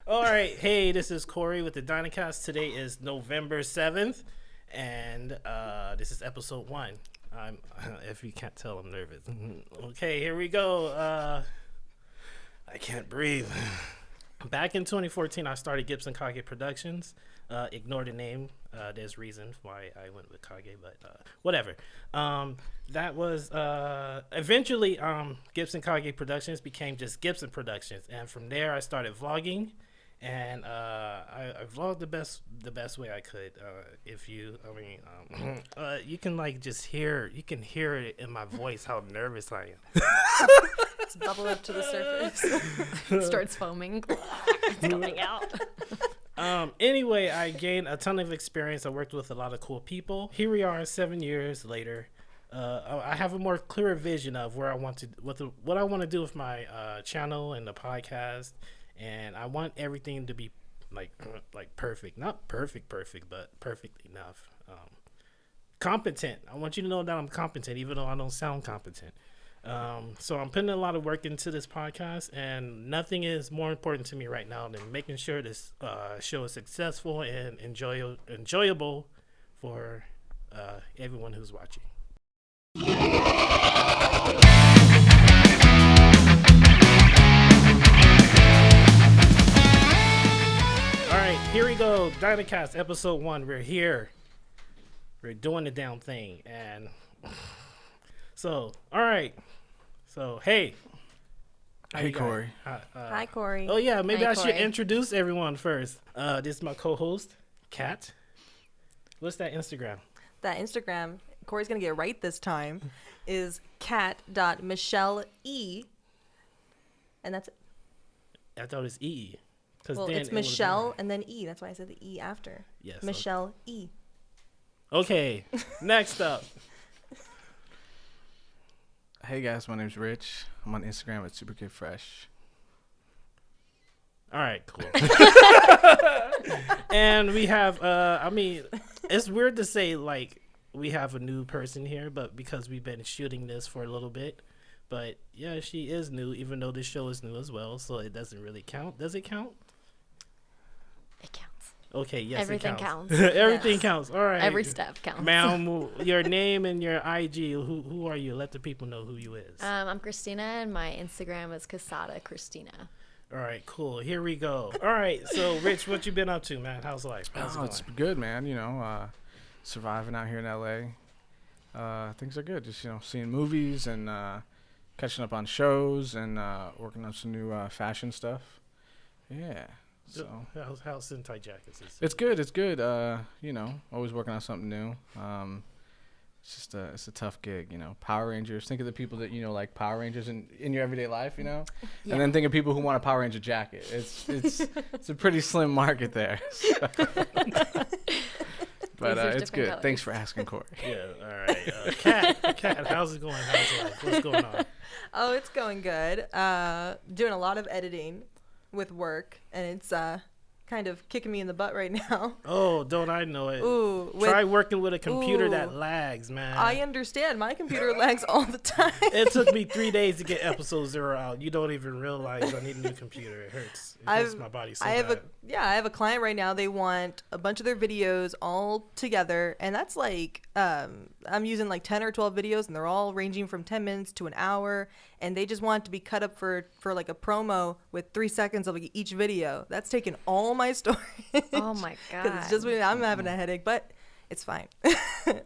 All right, hey, this is Corey with the Dynacast. Today is November 7th, and this is episode 1. If you can't tell, I'm nervous. Okay, here we go. I can't breathe. Back in 2014, I started Gibson Kage Productions. Ignore the name. There's reasons why I went with Kage, but whatever. That was eventually Gibson Kage Productions became just Gibson Productions, and from there I started vlogging, and I vlogged the best way I could. You can you can hear it in my voice how nervous I am. It's bubble up to the surface. Starts foaming. It's coming out. Anyway, I gained a ton of experience. I worked with a lot of cool people. Here we are 7 years later. I have a more clearer vision of where I want to, what I want to do with my channel and the podcast. And I want everything to be like perfect. Not perfect, but perfect enough. Competent. I want you to know that I'm competent, even though I don't sound competent. So I'm putting a lot of work into this podcast, and nothing is more important to me right now than making sure this show is successful and enjoyable for everyone who's watching. All right, here we go. Dynacast episode 1. We're here. We're doing the damn thing, and so all right. So, hey. Hey, Corey. Hi, Corey. Oh, yeah. Maybe Hi, I should Corey. introduce everyone first. This is my co-host, Kat. What's that Instagram? That Instagram, Corey's going to get it right this time, is cat.michelle E. And that's it. I thought it was E. Well, it's Michelle and then E. That's why I said the E after. Yes. Michelle E. Okay. Next up. Hey guys, my name's Rich. I'm on Instagram at SuperKidFresh. All right, cool. And we have, it's weird to say, like, we have a new person here, but because we've been shooting this for a little bit. But, yeah, she is new, even though this show is new as well, so it doesn't really count. Does it count? It counts. Okay, yes, Everything it counts. counts. Everything Yes. counts. All right. Every step counts. Ma'am, your name and your IG. Who are you? Let the people know who you is. I'm Christina, and my Instagram is Casada Christina. All right, cool. Here we go. All right, so Rich, what you been up to, man? How's life? How's it going? It's good, man. You know, surviving out here in LA. Things are good. Just, seeing movies and catching up on shows and working on some new fashion stuff. Yeah. So how's Sentai Jackets? it's good. It's good. Always working on something new. It's a tough gig, Power Rangers. Think of the people that like Power Rangers in your everyday life, Yeah. and then think of people who want a Power Ranger jacket. It's a pretty slim market there. But it's good. colors. Thanks for asking, Corey. Yeah. All right. Kat, how's it going? How's life? What's going on? Oh, it's going good. Doing a lot of editing with work, and it's kind of kicking me in the butt right now. Oh, don't I know it? Ooh, Try working with a computer ooh. that lags, man. I understand. My computer lags all the time. It took me 3 days to get episode 0 out. You don't even realize I need a new computer. It hurts. It hurts my body so bad. I have a client right now. They want a bunch of their videos all together, and that's like I'm using like 10 or 12 videos, and they're all ranging from 10 minutes to an hour, and they just want it to be cut up for like a promo with 3 seconds of like each video. That's taking all my storage. Oh, my God. Because it's just I'm having a headache, but it's fine.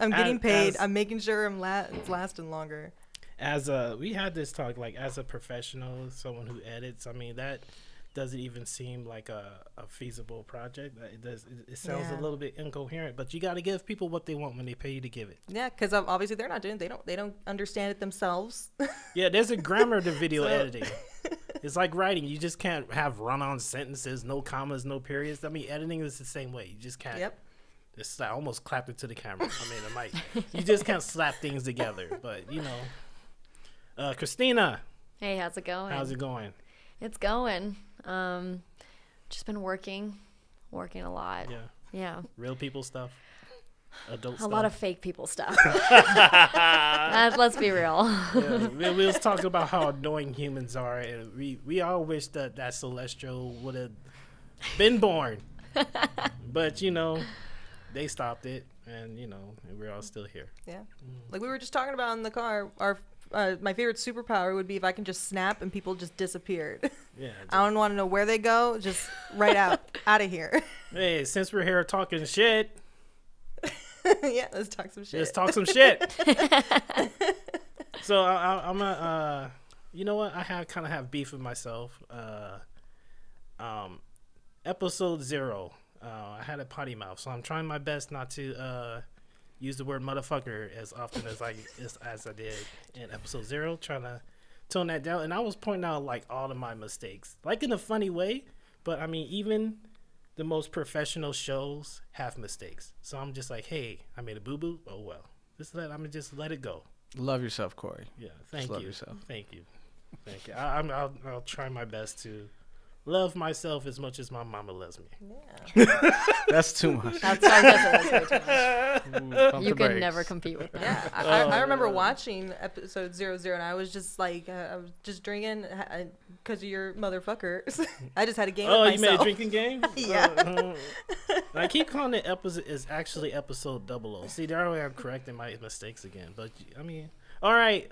I'm getting paid. I'm making sure it's lasting longer. We had this talk, like, as a professional, someone who edits, I mean, that doesn't even seem like a feasible project. It sounds a little bit incoherent, but you got to give people what they want when they pay you to give it. Yeah, because obviously they're not doing it. They don't understand it themselves. Yeah, there's a grammar to video editing. It's like writing. You just can't have run-on sentences, no commas, no periods. I mean, editing is the same way. You just can't. Yep. It's I almost clapped it to the camera. I mean, it might. You just can't slap things together. But Christina, Hey, how's it going? how's it going? It's going. Just been working a lot. Yeah, Yeah. real people stuff. adult A stuff. lot of fake people stuff. Let's be real. Yeah, we was talking about how annoying humans are, and we all wish that Celestial would have been born. But they stopped it, and we're all still here. Yeah. Like we were just talking about in the car, our my favorite superpower would be if I can just snap and people just disappeared. Yeah. I don't want to know where they go. Just right out of here. Hey, since we're here talking shit, Yeah, let's talk some shit. let's talk some shit. So I'm a, you know what? I kind of have beef with myself. Episode 0, I had a potty mouth, so I'm trying my best not to use the word motherfucker as often as I did in episode 0. Trying to tone that down, and I was pointing out like all of my mistakes, like in a funny way. But I mean, even the most professional shows have mistakes. So I'm just like, hey, I made a boo boo. Oh well, I'm gonna just let it go. Love yourself, Corey. Yeah, thank Just love you. yourself. Thank you. I'll try my best to love myself as much as my mama loves me. Yeah. That's too much. That's way too much. Ooh, pump You the can brakes. never compete with that. Yeah, I remember watching episode 00, and I was just like, I was just drinking because of your motherfuckers. I just had a game Oh, with you myself. made a drinking game? Yeah. I keep calling it episode. It's actually episode 00. See, there I'm correcting my mistakes again. But I mean, all right.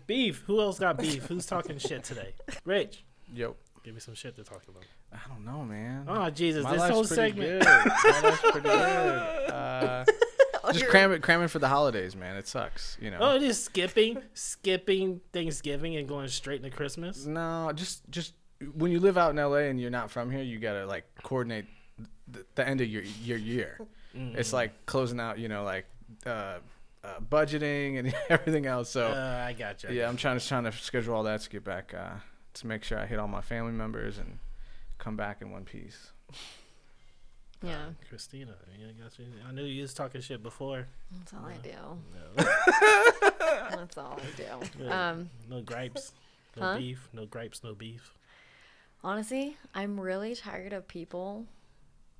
Beef. Who else got beef? Who's talking shit today? Rich, Yo, give me some shit to talk about. I don't know, man. Oh Jesus, My this life's whole pretty segment. good. My life's pretty good. Just cramming for the holidays, man. It sucks, Oh, just skipping Thanksgiving and going straight into Christmas. No, just when you live out in LA and you're not from here, you gotta like coordinate the end of your year. It's like closing out, budgeting and everything else. So I got you. yeah, I'm trying to schedule all that to get back to make sure I hit all my family members and come back in one piece. Yeah, Christina, I knew you was talking shit before. that's all I do. No, That's all I do. Yeah. No gripes, no Huh? beef, no gripes, no beef. Honestly, I'm really tired of people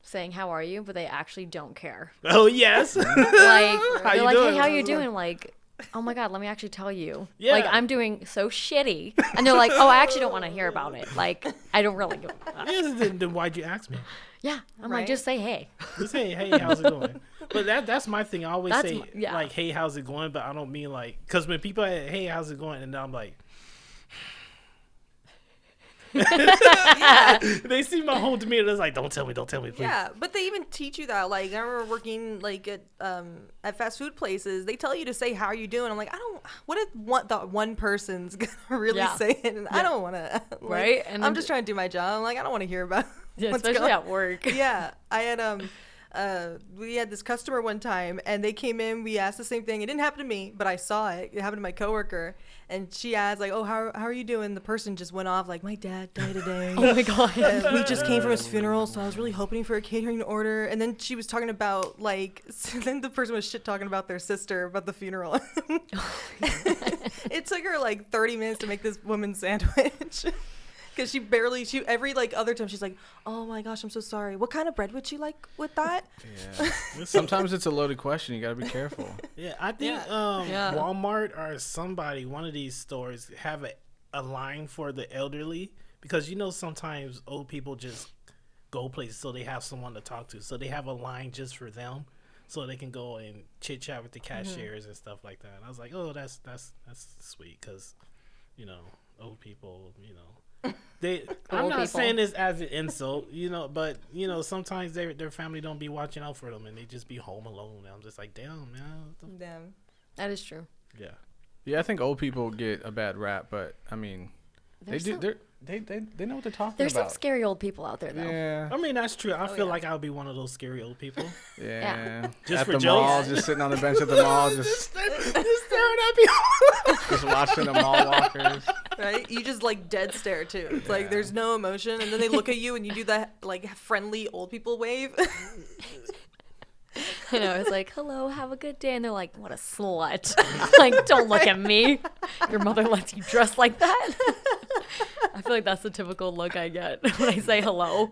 saying "How are you?" but they actually don't care. Oh yes. Like How they're you like, doing? "Hey, how you doing?" Like, oh my god, let me actually tell you. Yeah. Like I'm doing so shitty, and they're like, "Oh, I actually don't want to hear about it." Like I don't really give a fuck. Yes, then why'd you ask me? Yeah, I'm Right? like, just say hey. Just say, hey, how's it going? But that's my thing. I always That's say my- yeah. like, hey, how's it going? But I don't mean like, because when people say, hey, how's it going? And I'm like, they see my whole demeanor. It's like, don't tell me, please. Yeah, but they even teach you that. Like I remember working like at fast food places. They tell you to say how are you doing. I'm like, I don't. What if the one person's gonna really Yeah. say it? And I don't want to. Right? And I'm then just trying to do my job. I'm like, I don't want to hear about. Yeah, what's especially going- at work. Yeah, I had we had this customer one time, and they came in. We asked the same thing. It didn't happen to me, but I saw it. It happened to my coworker, and she asked like, "Oh, how are you doing?" The person just went off like, "My dad died today." Oh my god. We just came from his funeral, so I was really hoping for a catering order. And then she was talking about like, so then the person was shit talking about their sister about the funeral. It took her like 30 minutes to make this woman's sandwich. Because every like other time she's like, oh my gosh, I'm so sorry. What kind of bread would you like with that? Yeah. Sometimes it's a loaded question. You gotta be careful. Yeah, I think Yeah. Walmart or one of these stores have a line for the elderly, because sometimes old people just go places, so they have someone to talk to. So they have a line just for them, so they can go and chit chat with the cashiers and stuff like that. And I was like, oh, that's sweet, because old people, I'm Old not people. saying this as an insult, but sometimes their family don't be watching out for them, and they just be home alone. And I'm just like, damn, man. What the Damn. That is true. Yeah. Yeah, I think old people get a bad rap, but I mean, There's they some, do. They know what they're talking there's some about. scary old people out there though. Yeah. I mean, that's true. I feel yeah. like I would be one of those scary old people. Yeah. Just at for the jokes? mall, just sitting on the bench at the mall, just Just staring at people. just watching the mall walkers. Right? You just like dead stare too. It's like Yeah. there's no emotion, and then they look at you and you do that like friendly old people wave. I know. It's like, hello, have a good day. And they're like, what a slut. Like, don't look at me. Your mother lets you dress like that. I feel like that's the typical look I get when I say hello.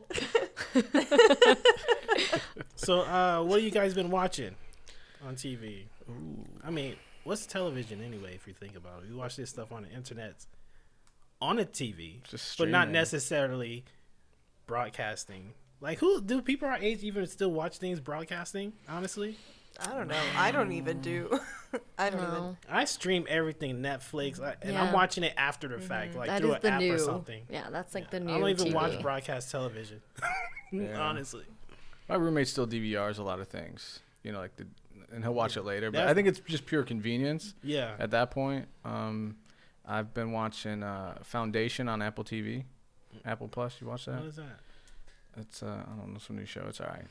So, what have you guys been watching on TV? I mean, what's television anyway, if you think about it? We watch this stuff on the internet, on the TV, Just but not streaming. necessarily broadcasting. Like, who do people our age even still watch things broadcasting? Honestly, I don't know. I don't even do. I don't even. No. I stream everything Netflix, and Yeah. I'm watching it after the fact, like That through is an the app new. or something. Yeah, that's like the new. I don't even TV. watch broadcast television. Yeah. Honestly, My roommate still DVRs a lot of things. You know, like and he'll watch it later. But That's- I think it's just pure convenience yeah. at that point. I've been watching Foundation on Apple TV, Apple Plus. You watch that? What is that? It's I don't know, some new show. It's alright.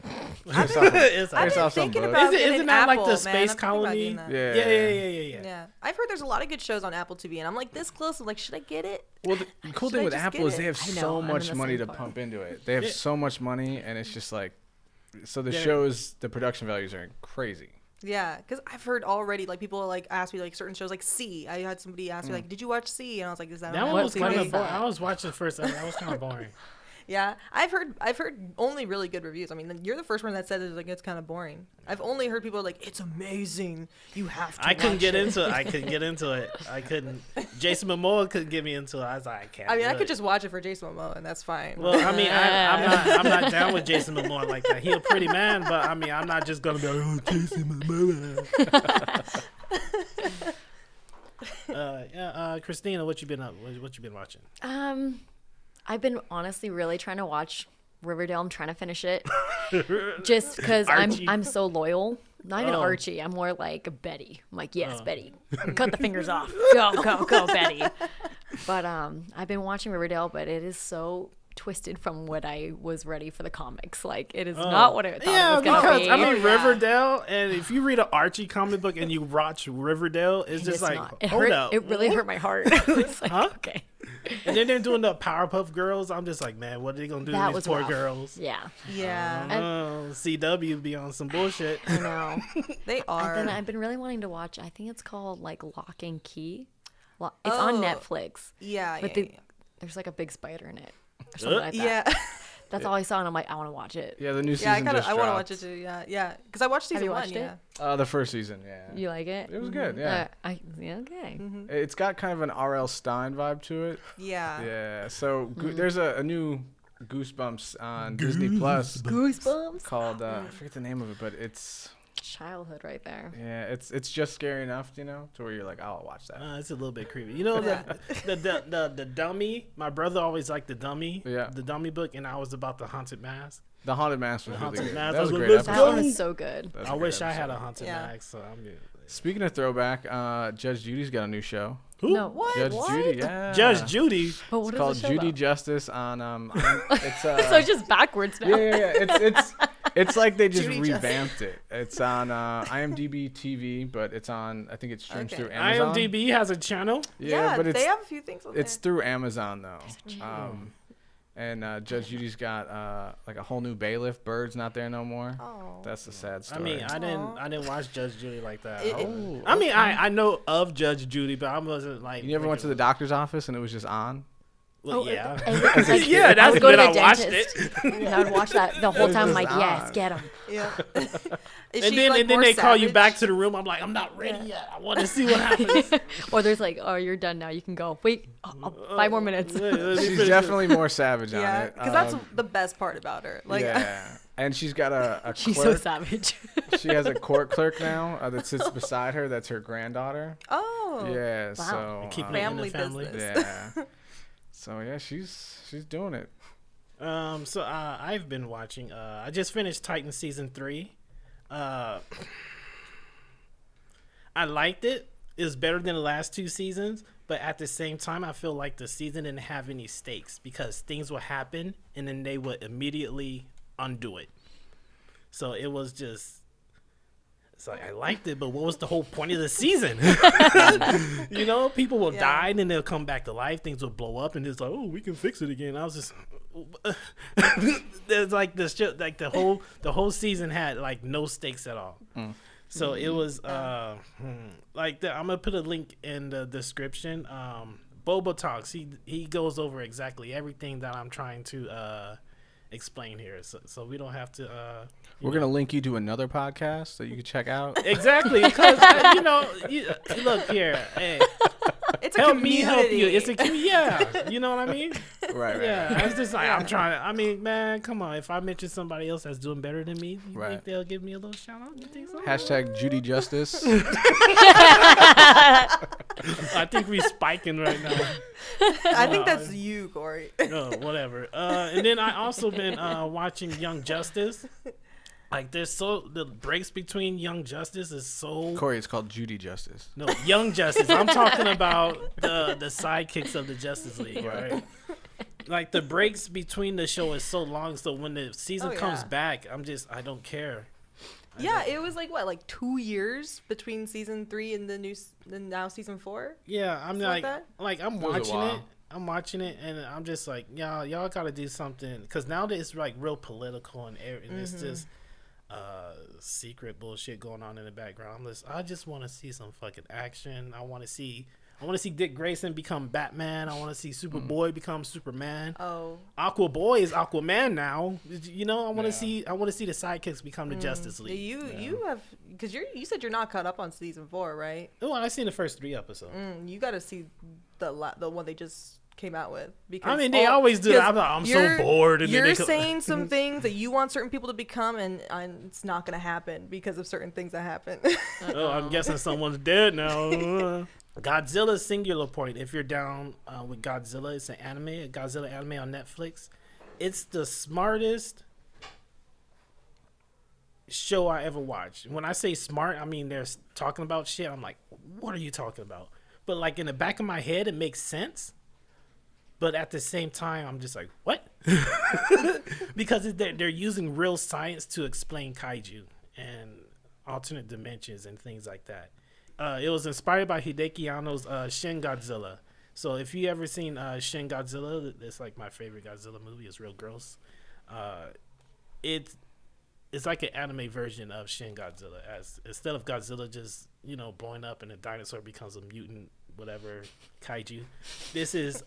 It's I've Based been off some thinking book. about Isn't getting that like Apple, the man. space I'm thinking about colony? getting that. Yeah. Yeah. Yeah, I've heard there's a lot of good shows on Apple TV, and I'm like this close. I'm like, should I get it? Well, the cool Should thing I with just Apple get is they it? have I know, so I'm in much the money same to boat. pump into it. They have Yeah. so much money, and it's just like, so the Yeah. shows, the production values are crazy. Yeah, because I've heard already like people like ask me like certain shows like C. I had somebody ask me like, did you watch C? And I was like, is that That on one Apple was TV? kind What of is boring. that? I was watching the first. That was kind of boring. Yeah, I've heard only really good reviews. I mean, you're the first one that said it's kind of boring. I've only heard people like it's amazing. You have to. I couldn't watch get it. into it. I couldn't get into it. I couldn't. Jason Momoa couldn't get me into it. I was like, I can't. I mean, do I could it. just watch it for Jason Momoa, and that's fine. Well, I mean, I'm not down with Jason Momoa like that. He a pretty man, but I mean, I'm not just gonna be like, oh, Jason Momoa. Christina, what you been up? What you been watching? I've been honestly really trying to watch Riverdale. I'm trying to finish it, just because Archie. I'm so loyal. Not even Oh. Archie. I'm more like Betty. I'm like, yes, Oh. Betty. Cut the fingers off. Go, Betty. But I've been watching Riverdale, but it is so twisted from what I was ready for the comics. Like, it is not what I thought it was gonna because be. I mean Oh, yeah. Riverdale, and if you read an Archie comic book and you watch Riverdale, it's just It's like, not. It hold hurt. up. It really hurt my heart. It's like, Huh? okay. And then they're doing the Powerpuff Girls. I'm just like, man, what are they gonna do That to these was poor rough. girls? Yeah, yeah, CW be on some bullshit. I know. they are. And then I've been really wanting to watch. I think it's called like Lock and Key. It's on Oh. Netflix. yeah, But yeah, there's like a big spider in it. Or something like that. yeah. That's all I saw, and I'm like, I want to watch it. Yeah, the new Yeah, season I just want to watch dropped. it too. Yeah. Because I watched season you one. watched Yeah. it? The first season, yeah. You like it? It was good, yeah. Okay. It's got kind of an R.L. Stein vibe to it. Yeah. Yeah. So there's a new Goosebumps on Disney Plus Goosebumps. called I forget the name of it, but it's Childhood right there. it's just scary enough, to where you're like, I'll watch that. It's a little bit creepy. You know, the dummy. My brother always liked the dummy. Yeah. The dummy book, and I was about the haunted mask. The Haunted Mask was really Haunted good. Mask, That was a I was great like, That let's episode. one was so good. That was a I great wish I had a episode. haunted Yeah. mask. So I'm good. Speaking of throwback, Judge Judy's got a new show. Who? No. What? Judge What? Judy, yeah. Judge Judy. But what It's is called the show Judy about? Justice on it's So it's just backwards now. yeah. It's like they just Judy Justice. revamped it. It's on IMDb TV, but it's on. I think it streams Okay. through Amazon. IMDb has a channel. Yeah, but they have a few things on it's there. through Amazon though. And Judge Judy's got like a whole new bailiff. Bird's not there no more. Oh. That's a sad I story. mean, I didn't watch Judge Judy like that. It- I mean, I know of Judge Judy, but I wasn't like. you never went to the doctor's office and it was just on. Well, Oh, yeah. It's like, Yeah, I that's would go to when the I watched dentist. And I would watch that the whole It time. I'm was like, yes, on. get him. Yeah. Is And she, then like, and then more they call you savage? back to the room. I'm like, I'm not ready yet. I want to see what happens. Or there's like, oh, you're done now. You can go. Wait, 5 more minutes. Let me She's finish it. definitely more savage on Yeah, it. because that's the best part about her. Like, yeah, and she's got a She's so clerk. savage. She has a court clerk now that sits beside her. That's her granddaughter. oh, Yeah, so Keeping Family it in the family. business. yeah. So yeah, she's doing it. So I've been watching. I just finished Titan season 3. I liked it. It was better than the last 2 seasons, but at the same time, I feel like the season didn't have any stakes because things would happen and then they would immediately undo it. So it was just. It's like I liked it, but what was the whole point of the season? You know, people will Yeah. die and then they'll come back to life. Things will blow up, and it's like, oh, we can fix it again. I was just, there's like this, like the whole season had like no stakes at all. So it was like I'm gonna put a link in the description. Boba Talks. He goes over exactly everything that I'm trying to explain here, so we don't have to. We're gonna link you to another podcast that you can check out. Exactly, because look here, hey, it's a help community. me help you. It's a yeah, you know what I mean. Right. Yeah, it's just like I'm trying to. I mean, man, come on. If I mention somebody else that's doing better than me, you think they'll give me a little shout out? You think so? Hashtag Judy Justice. I think we spiking right now. I think that's you, Corey. No, whatever. And then I also been watching Young Justice. Like the breaks between Young Justice is so. Corey, it's called Judy Justice. No, Young Justice. I'm talking about the sidekicks of the Justice League, right? Like the breaks between the show is so long, so when the season comes back, I don't care. Yeah, it was like what, like 2 years between season 3 and now season 4. Yeah, I'm Something like I'm was a watching while. it. I'm watching it, and I'm just like, y'all got to do something, because now that it's like real political and it's just secret bullshit going on in the background. I just want to see some fucking action. I want to see Dick Grayson become Batman. I want to see Superboy become Superman. Oh. Aquaboy is Aquaman now. You know, I want to see the sidekicks become the Justice League. You have, because you said you're not caught up on season 4, right? Oh, I seen the first 3 episodes. You got to see the one they just came out with. Because I mean, they always do. I'm so bored. And you're saying some things that you want certain people to become, and it's not going to happen because of certain things that happen. Oh, I'm guessing someone's dead now. Godzilla Singular Point. If you're down with Godzilla, it's an anime, a Godzilla anime on Netflix. It's the smartest show I ever watched. When I say smart, I mean they're talking about shit. I'm like, what are you talking about? But like in the back of my head, it makes sense. But at the same time, I'm just like, what? Because they're using real science to explain kaiju and alternate dimensions and things like that. It was inspired by Hideki Anno's Shin Godzilla. So if you ever seen Shin Godzilla, it's like my favorite Godzilla movie. It's real gross. It's like an anime version of Shin Godzilla. As instead of Godzilla just blowing up and a dinosaur becomes a mutant whatever kaiju, this is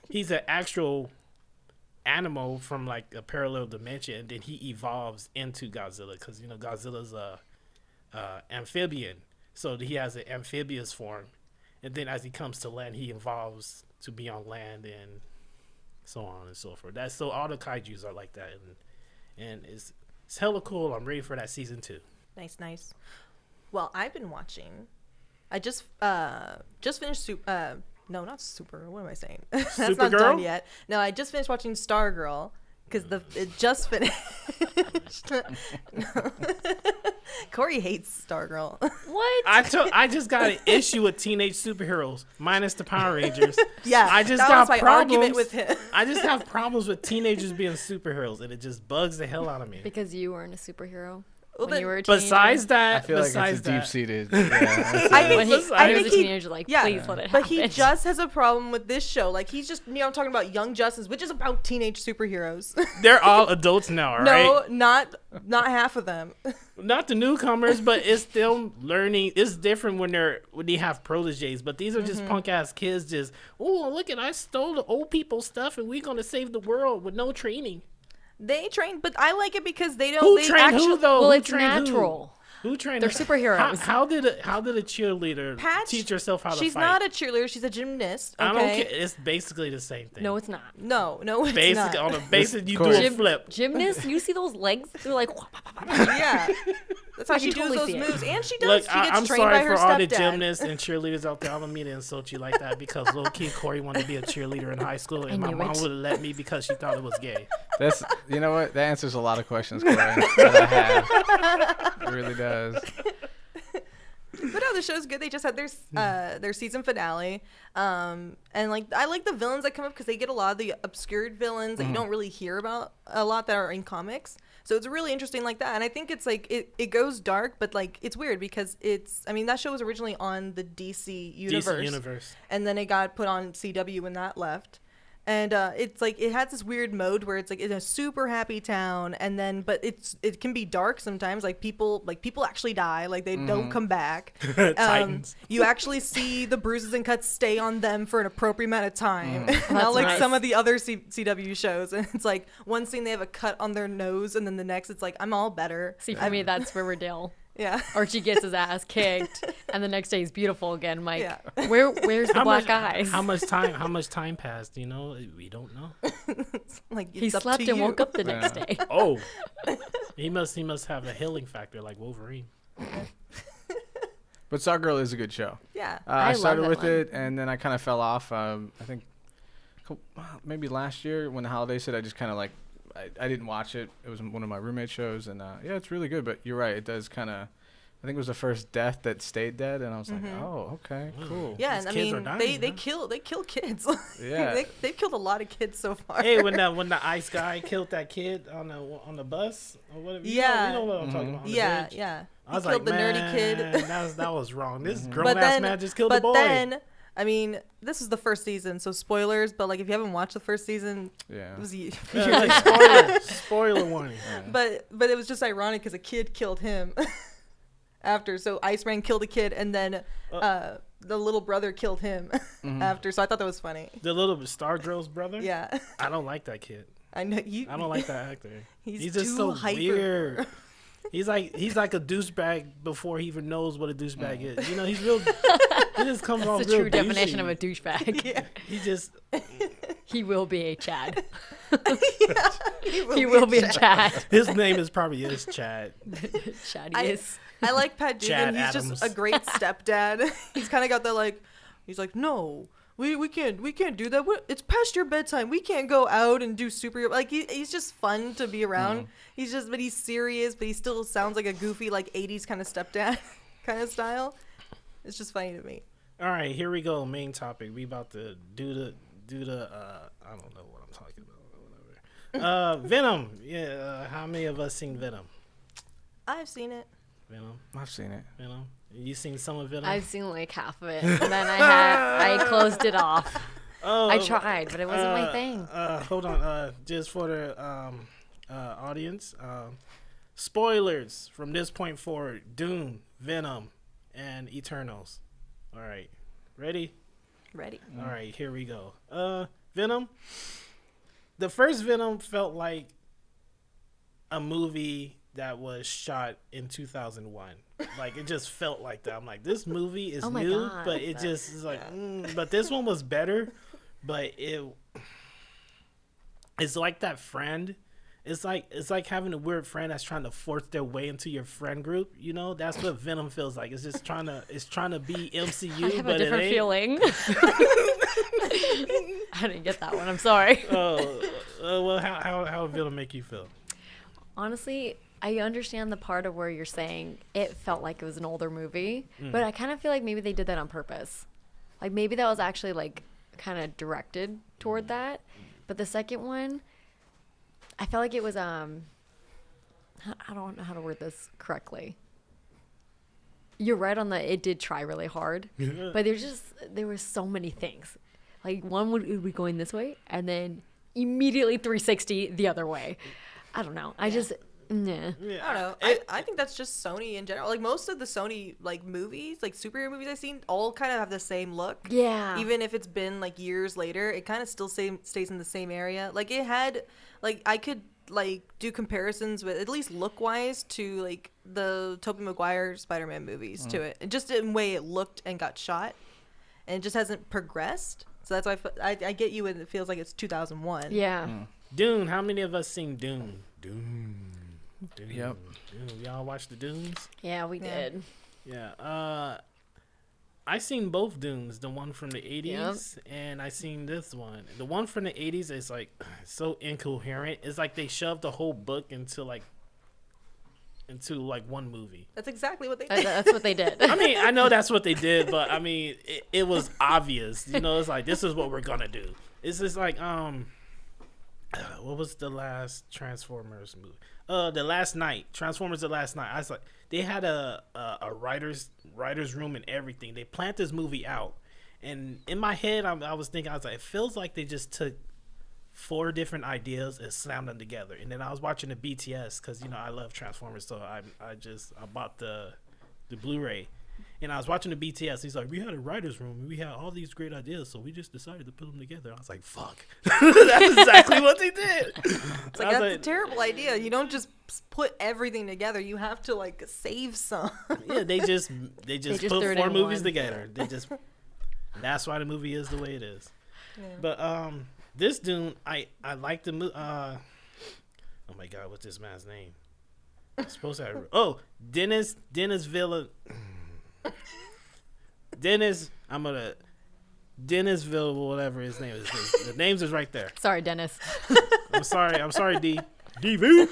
he's an actual animal from like a parallel dimension, and then he evolves into Godzilla because Godzilla's a amphibian. So he has an amphibious form, and then as he comes to land, he evolves to be on land, and so on and so forth. So all the kaiju's are like that, and it's hella cool. I'm ready for that season 2. Nice. Well, I've been watching. I just finished. No, not Super. What am I saying? That's not Supergirl? done yet. No, I just finished watching Stargirl because it just finished. No. Corey hates Stargirl. What? I just got an issue with teenage superheroes minus the Power Rangers. Yeah, I just that got was my problems argument with him. I just have problems with teenagers being superheroes, and it just bugs the hell out of me. Because you weren't a superhero Well, when you then- were a teenager. Besides I that, feel like it's besides a that, deep-seated. Yeah, I think when he, Besides- when he I was a think he- teenager, like, yeah, please let it happen. But he just has a problem with this show. Like he's just, I'm talking about Young Justice, which is about teenage superheroes. they're all adults now, all right? No, not half of them. Not the newcomers, but it's still learning. It's different when they have proteges, but these are just punk ass kids. Just look at, I stole the old people stuff, and we're gonna save the world with no training. They train, but I like it because they don't. Who they trained who though? well, Who it's trained who? natural. Who trained? They're superheroes. How did a cheerleader Patch, teach herself how to fight? She's not a cheerleader. She's a gymnast. Okay? I don't care. It's basically the same thing. No, it's not. No, it's Basically, not. on a basis, you Corey. do a flip. Gymnasts, you see those legs? They're like, Yeah, that's how I she can does totally those see it. moves, and she does. Look, she gets I'm trained sorry by her for all the stepdad. gymnasts and cheerleaders out there. I don't mean to insult you like that because little kid Corey wanted to be a cheerleader in high school, and my knew mom it. would have let me because she thought it was gay. That's you know what? That answers a lot of questions, Corey, that I have. It really does. But no, the show's good. They just had their season finale, and like I like the villains that come up because they get a lot of the obscured villains that you don't really hear about a lot that are in comics. So it's really interesting like that, and I think it's like it goes dark, but like it's weird because that show was originally on the DC universe, and then it got put on CW when that left. And it's like it has this weird mode where it's like in a super happy town, and then but it can be dark sometimes. Like people actually die, like they don't come back. Titans. You actually see the bruises and cuts stay on them for an appropriate amount of time, not That's like nice. some of the other CW shows. And it's like one scene they have a cut on their nose, and then the next it's like I'm all better. see, for me, that's Riverdale. Yeah. Archie gets his ass kicked, And the next day he's beautiful again. I'm like, Yeah. where's the black eyes? How much time passed? You know, we don't know. Like He it's up slept to and you. woke up the next Yeah. day. Oh, he must have a healing factor like Wolverine. But Stargirl is a good show. Yeah. I I love started that with one. it, and then I kind of fell off. I think maybe last year when the holidays hit, I just kind of like I didn't watch it. It was one of my roommate shows, and yeah, it's really good. But you're right, it does kind of. I think it was the first death that stayed dead, and I was like, oh, okay, cool. Yeah, These and I kids are mean, dying, they huh? kill kids. Yeah. they've killed a lot of kids so far. Hey, when the ice guy killed that kid on the bus or whatever. Yeah. You know what I'm talking about. On the yeah, bridge? yeah. I He was killed like, the man, nerdy kid. that was wrong. This grown But ass then, man just killed a but boy. then, I mean, this is the first season, so spoilers. But like, if you haven't watched the first season, Yeah. it was you. Like, spoiler warning. But it was just ironic because a kid killed him after. So Iceman killed a kid, and then the little brother killed him after. So I thought that was funny. The little Stardrill's brother. Yeah, I don't like that kid. I know you. I don't like that actor. He's just too so hyper. weird. He's like a douchebag before he even knows what a douchebag is. You know, he's real. He just comes off That's the real true definition douchey. of a douchebag. Yeah, He just He will be a Chad. he He will be a Chad. his name is probably Chad. Chad I- is. I like Pat Chad Dugan. He's Adams. just a great stepdad. He's kind of got that like. He's like, no, we can't do that. It's past your bedtime. We can't go out and do super. Like he's just fun to be around. But he's serious, but he still sounds like a goofy like 80s kind of stepdad kind of style. It's just funny to me. All right, here we go. Main topic. We about to do the I don't know what I'm talking about. Whatever. Venom. Yeah. How many of us seen Venom? I've seen it. Venom. I've seen it. Venom. You seen some of Venom? I've seen like half of it, and then I closed it off. Oh, I tried, but it wasn't my thing. Hold on. Just for the audience, spoilers from this point forward: Dune, Venom, and Eternals. All right, ready? Ready? All right, here we go. Venom. The first Venom felt like a movie that was shot in 2001. Like it just felt like that. I'm like, this movie is Oh my new, God. but it just is like. But this one was better. But it's like that friend. It's like having a weird friend that's trying to force their way into your friend group. You know, that's what Venom feels like. It's just trying to be MCU, I have but a different it ain't. feeling. I didn't get that one. I'm sorry. Well, how did Venom make you feel? Honestly, I understand the part of where you're saying it felt like it was an older movie, but I kind of feel like maybe they did that on purpose. Like maybe that was actually like kind of directed toward that. But the second one, I felt like it was I don't know how to word this correctly. You're right on the it did try really hard, but there were so many things. Like one would be going this way and then immediately 360 the other way. I don't know. I just nah. Yeah, I don't know. I think that's just Sony in general. Like most of the Sony like movies, like superhero movies I've seen, all kind of have the same look. Yeah. Even if it's been like years later, it kind of still stays in the same area. Like it had, like I could like do comparisons with at least look wise to like the Tobey Maguire Spider-Man movies to it, and just in way it looked and got shot, and it just hasn't progressed. So that's why I get you when it feels like it's 2001. Yeah. Dune. How many of us seen Dune? Dune. Yep. Dune. Y'all watch the Dunes? Yeah, we Yeah. did. Yeah. I seen both Dunes. The one from the 80s and I seen this one. The one from the 80s is like so incoherent. It's like they shoved the whole book into like one movie. That's exactly what they did. That's what they did. I mean, I know that's what they did, but I mean, it was obvious. You know, it's like this is what we're gonna do. It's just like what was the last Transformers movie? The Last Night. Transformers: The Last Night. I was like, they had a writer's room and everything. They planned this movie out, and in my head, I was thinking, I was like, it feels like they just took 4 different ideas and slammed them together. And then I was watching the BTS because you know I love Transformers, so I bought the Blu-ray. And I was watching the BTS. He's like, we had a writer's room. And we had all these great ideas, so we just decided to put them together. I was like, fuck. That's exactly what they did. It's like, that's a terrible idea. You don't just put everything together. You have to like save some. Yeah, they just just put threw it 4 in movies one. together. They just that's why the movie is the way it is. Yeah. But this Dune, I like the movie. Oh my God, what's this man's name? I'm supposed to have, Dennis Villa. Dennis Villa, whatever his name is. The names is right there. Sorry, Dennis. I'm sorry, DV.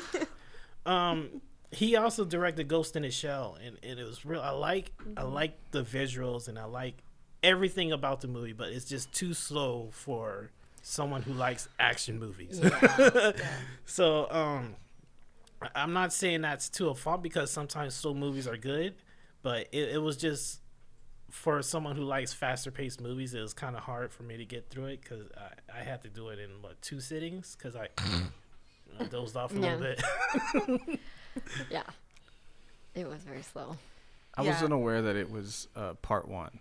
He also directed Ghost in the Shell, and it was real. I like the visuals, and I like everything about the movie, but it's just too slow for someone who likes action movies. So I'm not saying that's to a fault, because sometimes slow movies are good, but it was just, for someone who likes faster paced movies, it was kind of hard for me to get through it, because I had to do it in 2 sittings, because I dozed off a little bit. Yeah. It was very slow. I Yeah. wasn't aware that it was part 1.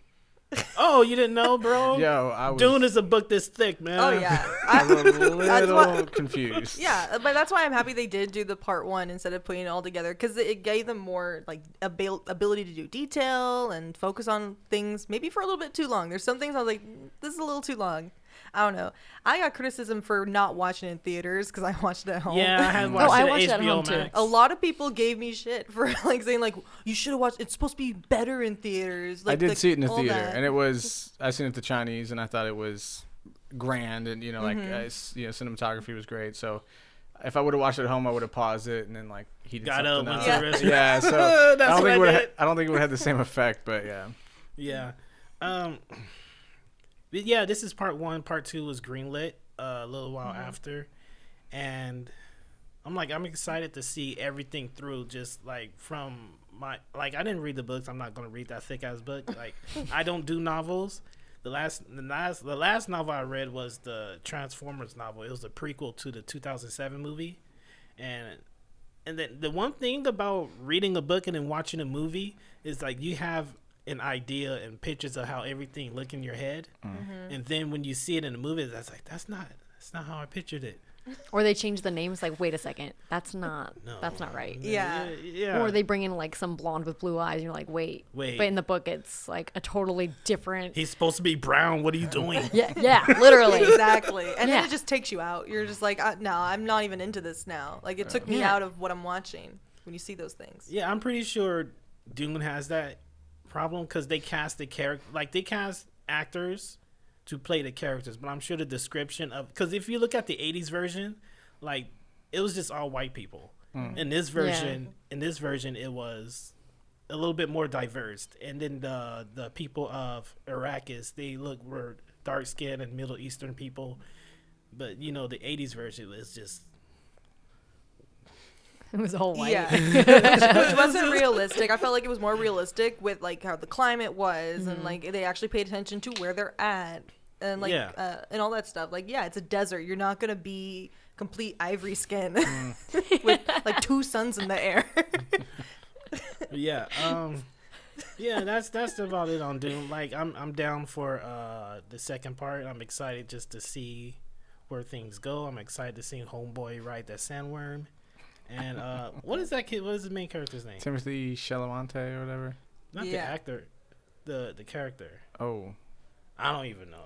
Oh, you didn't know, bro? Yo, I was, Dune is a book this thick, man. Oh yeah. I was a That's little what- confused. Yeah, but that's why I'm happy they did do the part 1 instead of putting it all together, because it gave them more like ability to do detail and focus on things maybe for a little bit too long. There's some things I was like, this is a little too long. I don't know. I got criticism for not watching it in theaters because I watched it at home. Yeah, I had watched I it watched it at at HBO home, too. Max. A lot of people gave me shit for like saying like you should have watched. It's supposed to be better in theaters. Like, I did see it in the all theater, that. and it was, I seen it at the Chinese, and I thought it was grand, and like cinematography was great. So if I would have watched it at home, I would have paused it and then like heated Got up, something went up. to the restaurant. Yeah, so That's I don't what think I it would did. I don't think it would have the same effect, but yeah. Yeah. But yeah, this is part 1. Part 2 was greenlit a little while after. And I'm excited to see everything through, just like from I didn't read the books. I'm not going to read that thick ass book. Like, I don't do novels. The last novel I read was the Transformers novel. It was a prequel to the 2007 movie. And then the one thing about reading a book and then watching a movie is like you have an idea and pictures of how everything look in your head, and then when you see it in the movie, that's not how I pictured it. Or they change the names, like, wait a second, that's not right. Yeah. Yeah. Or they bring in like some blonde with blue eyes, and you're like, wait. But in the book, it's like a totally different. He's supposed to be brown. What are you doing? Yeah, literally. Exactly. And Yeah. then it just takes you out. You're just like, no, I'm not even into this now. Like, it took me Yeah. out of what I'm watching when you see those things. Yeah, I'm pretty sure Dune has that problem because they cast they cast actors to play the characters, but I'm sure the description of, because if you look at the 80s version, like, it was just all white people. In this version, it was a little bit more diverse, and then the people of Arrakis, were dark skinned and Middle Eastern people, but the 80s version was just It was all white. Yeah. Which wasn't realistic. I felt like it was more realistic with like how the climate was and like they actually paid attention to where they're at and like and all that stuff. Like, yeah, it's a desert. You're not gonna be complete ivory skin with like 2 suns in the air. yeah. Yeah, that's about it on Doom. Like, I'm down for the second part. I'm excited just to see where things go. I'm excited to see Homeboy ride that sandworm. And what is that kid? What is the main character's name? Timothy Chalamet or whatever. Not the actor, the character. Oh, I don't even know.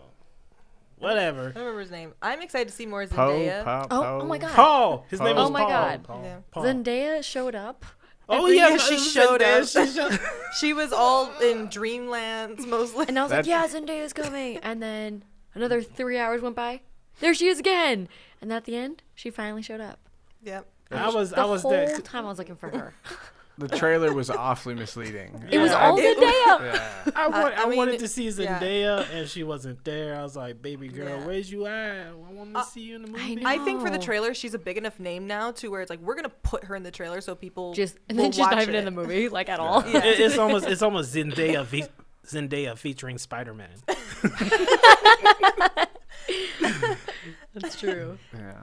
Whatever. I don't remember his name. I'm excited to see more Poe. Zendaya. Oh my god. Paul. His name Paul. was Oh my Paul. God. Paul. Yeah. Paul. Zendaya showed up. Oh Every yeah, year she it was showed Zendaya. up. She showed- She was all in Dreamlands mostly. And I was like, yeah, Zendaya's coming. And then another 3 hours went by. There she is again. And at the end, she finally showed up. Yep. I was The whole there. time I was looking for her. the trailer was awfully misleading. It was Yeah, all Zendaya. Yeah. I mean, wanted to see yeah. Zendaya, and she wasn't there. I was like, "Baby girl, Yeah. where's you at? I wanted to see you in the movie." know. I think for the No. trailer, she's a big enough name now to where it's like we're gonna put her in the trailer so people Just and will then she's watch not even it. in the movie, like at all. Yeah. It's almost Zendaya featuring Spider-Man. That's true. Yeah.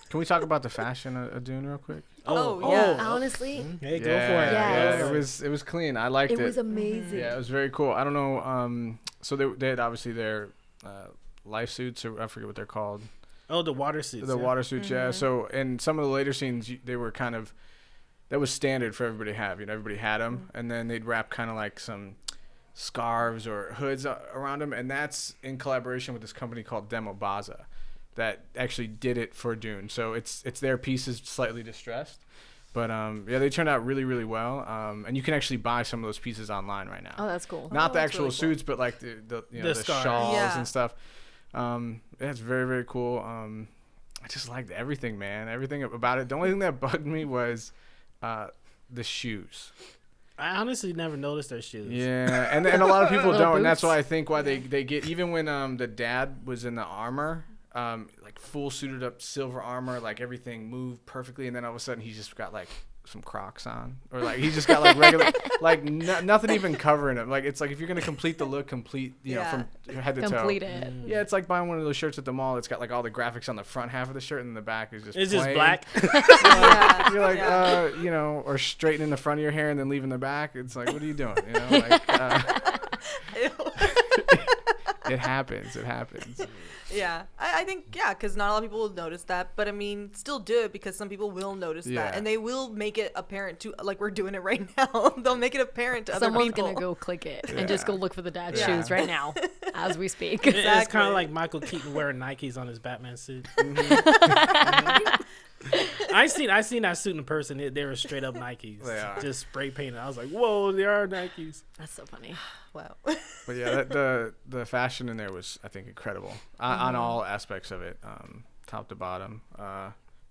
Can we talk about the fashion of Dune real quick? Oh, yeah. Honestly, Hey, go for it. Yes. Yeah, it was clean. I liked it. it was amazing. Yeah, it was very cool. I don't know. So they had obviously their life suits, or I forget what they're called. Oh, the water suits. The yeah. water suits, yeah. So in some of the later scenes, they were kind of, that was standard for everybody to have. You know, everybody had them, and then they'd wrap kind of like some scarves or hoods around them, and that's in collaboration with this company called Demobaza that actually did it for Dune. So it's their pieces slightly distressed, but yeah, they turned out really, really well. And you can actually buy some of those pieces online right now. Oh, that's cool. Not the that's actual really cool. suits, but like the you know The the scarves. shawls Yeah. and stuff. Yeah, it's very, very cool. I just liked everything, man. Everything about it. The only thing that bugged me was the shoes. I honestly never noticed their shoes. Yeah, and a lot of people Little don't, and that's boots. why I think why they get, even when the dad was in the armor, like full suited up silver armor, like everything moved perfectly, and then all of a sudden he's just got like some Crocs on, or like he's just got like regular, like nothing even covering him. Like it's like if you're gonna complete the look, you know, Yeah. from head to toe. Complete it. Yeah, it's like buying one of those shirts at the mall. It's got like all the graphics on the front half of the shirt, and the back is just It's just plain. black. Yeah. You're like, Yeah. you know, or straightening the front of your hair and then leaving the back. It's like, what are you doing? You know, like, it happens. It happens. Yeah, I think, yeah, because not a lot of people will notice that, but I mean, still do it because some people will notice Yeah. that, and they will make it apparent to, like we're doing it right now. They'll make it apparent to other Someone's people. gonna go click it and just go Yeah. look for the dad's Yeah. shoes right now as we speak. It's kind Exactly. of like Michael Keaton wearing Nikes on his Batman suit. Mm-hmm. I seen that suit in person. They were straight up Nikes, They are. just spray painted. I was like, whoa, they are Nikes. That's so funny. Wow. But yeah, the fashion in there was, I think, incredible on all aspects of it, top to bottom.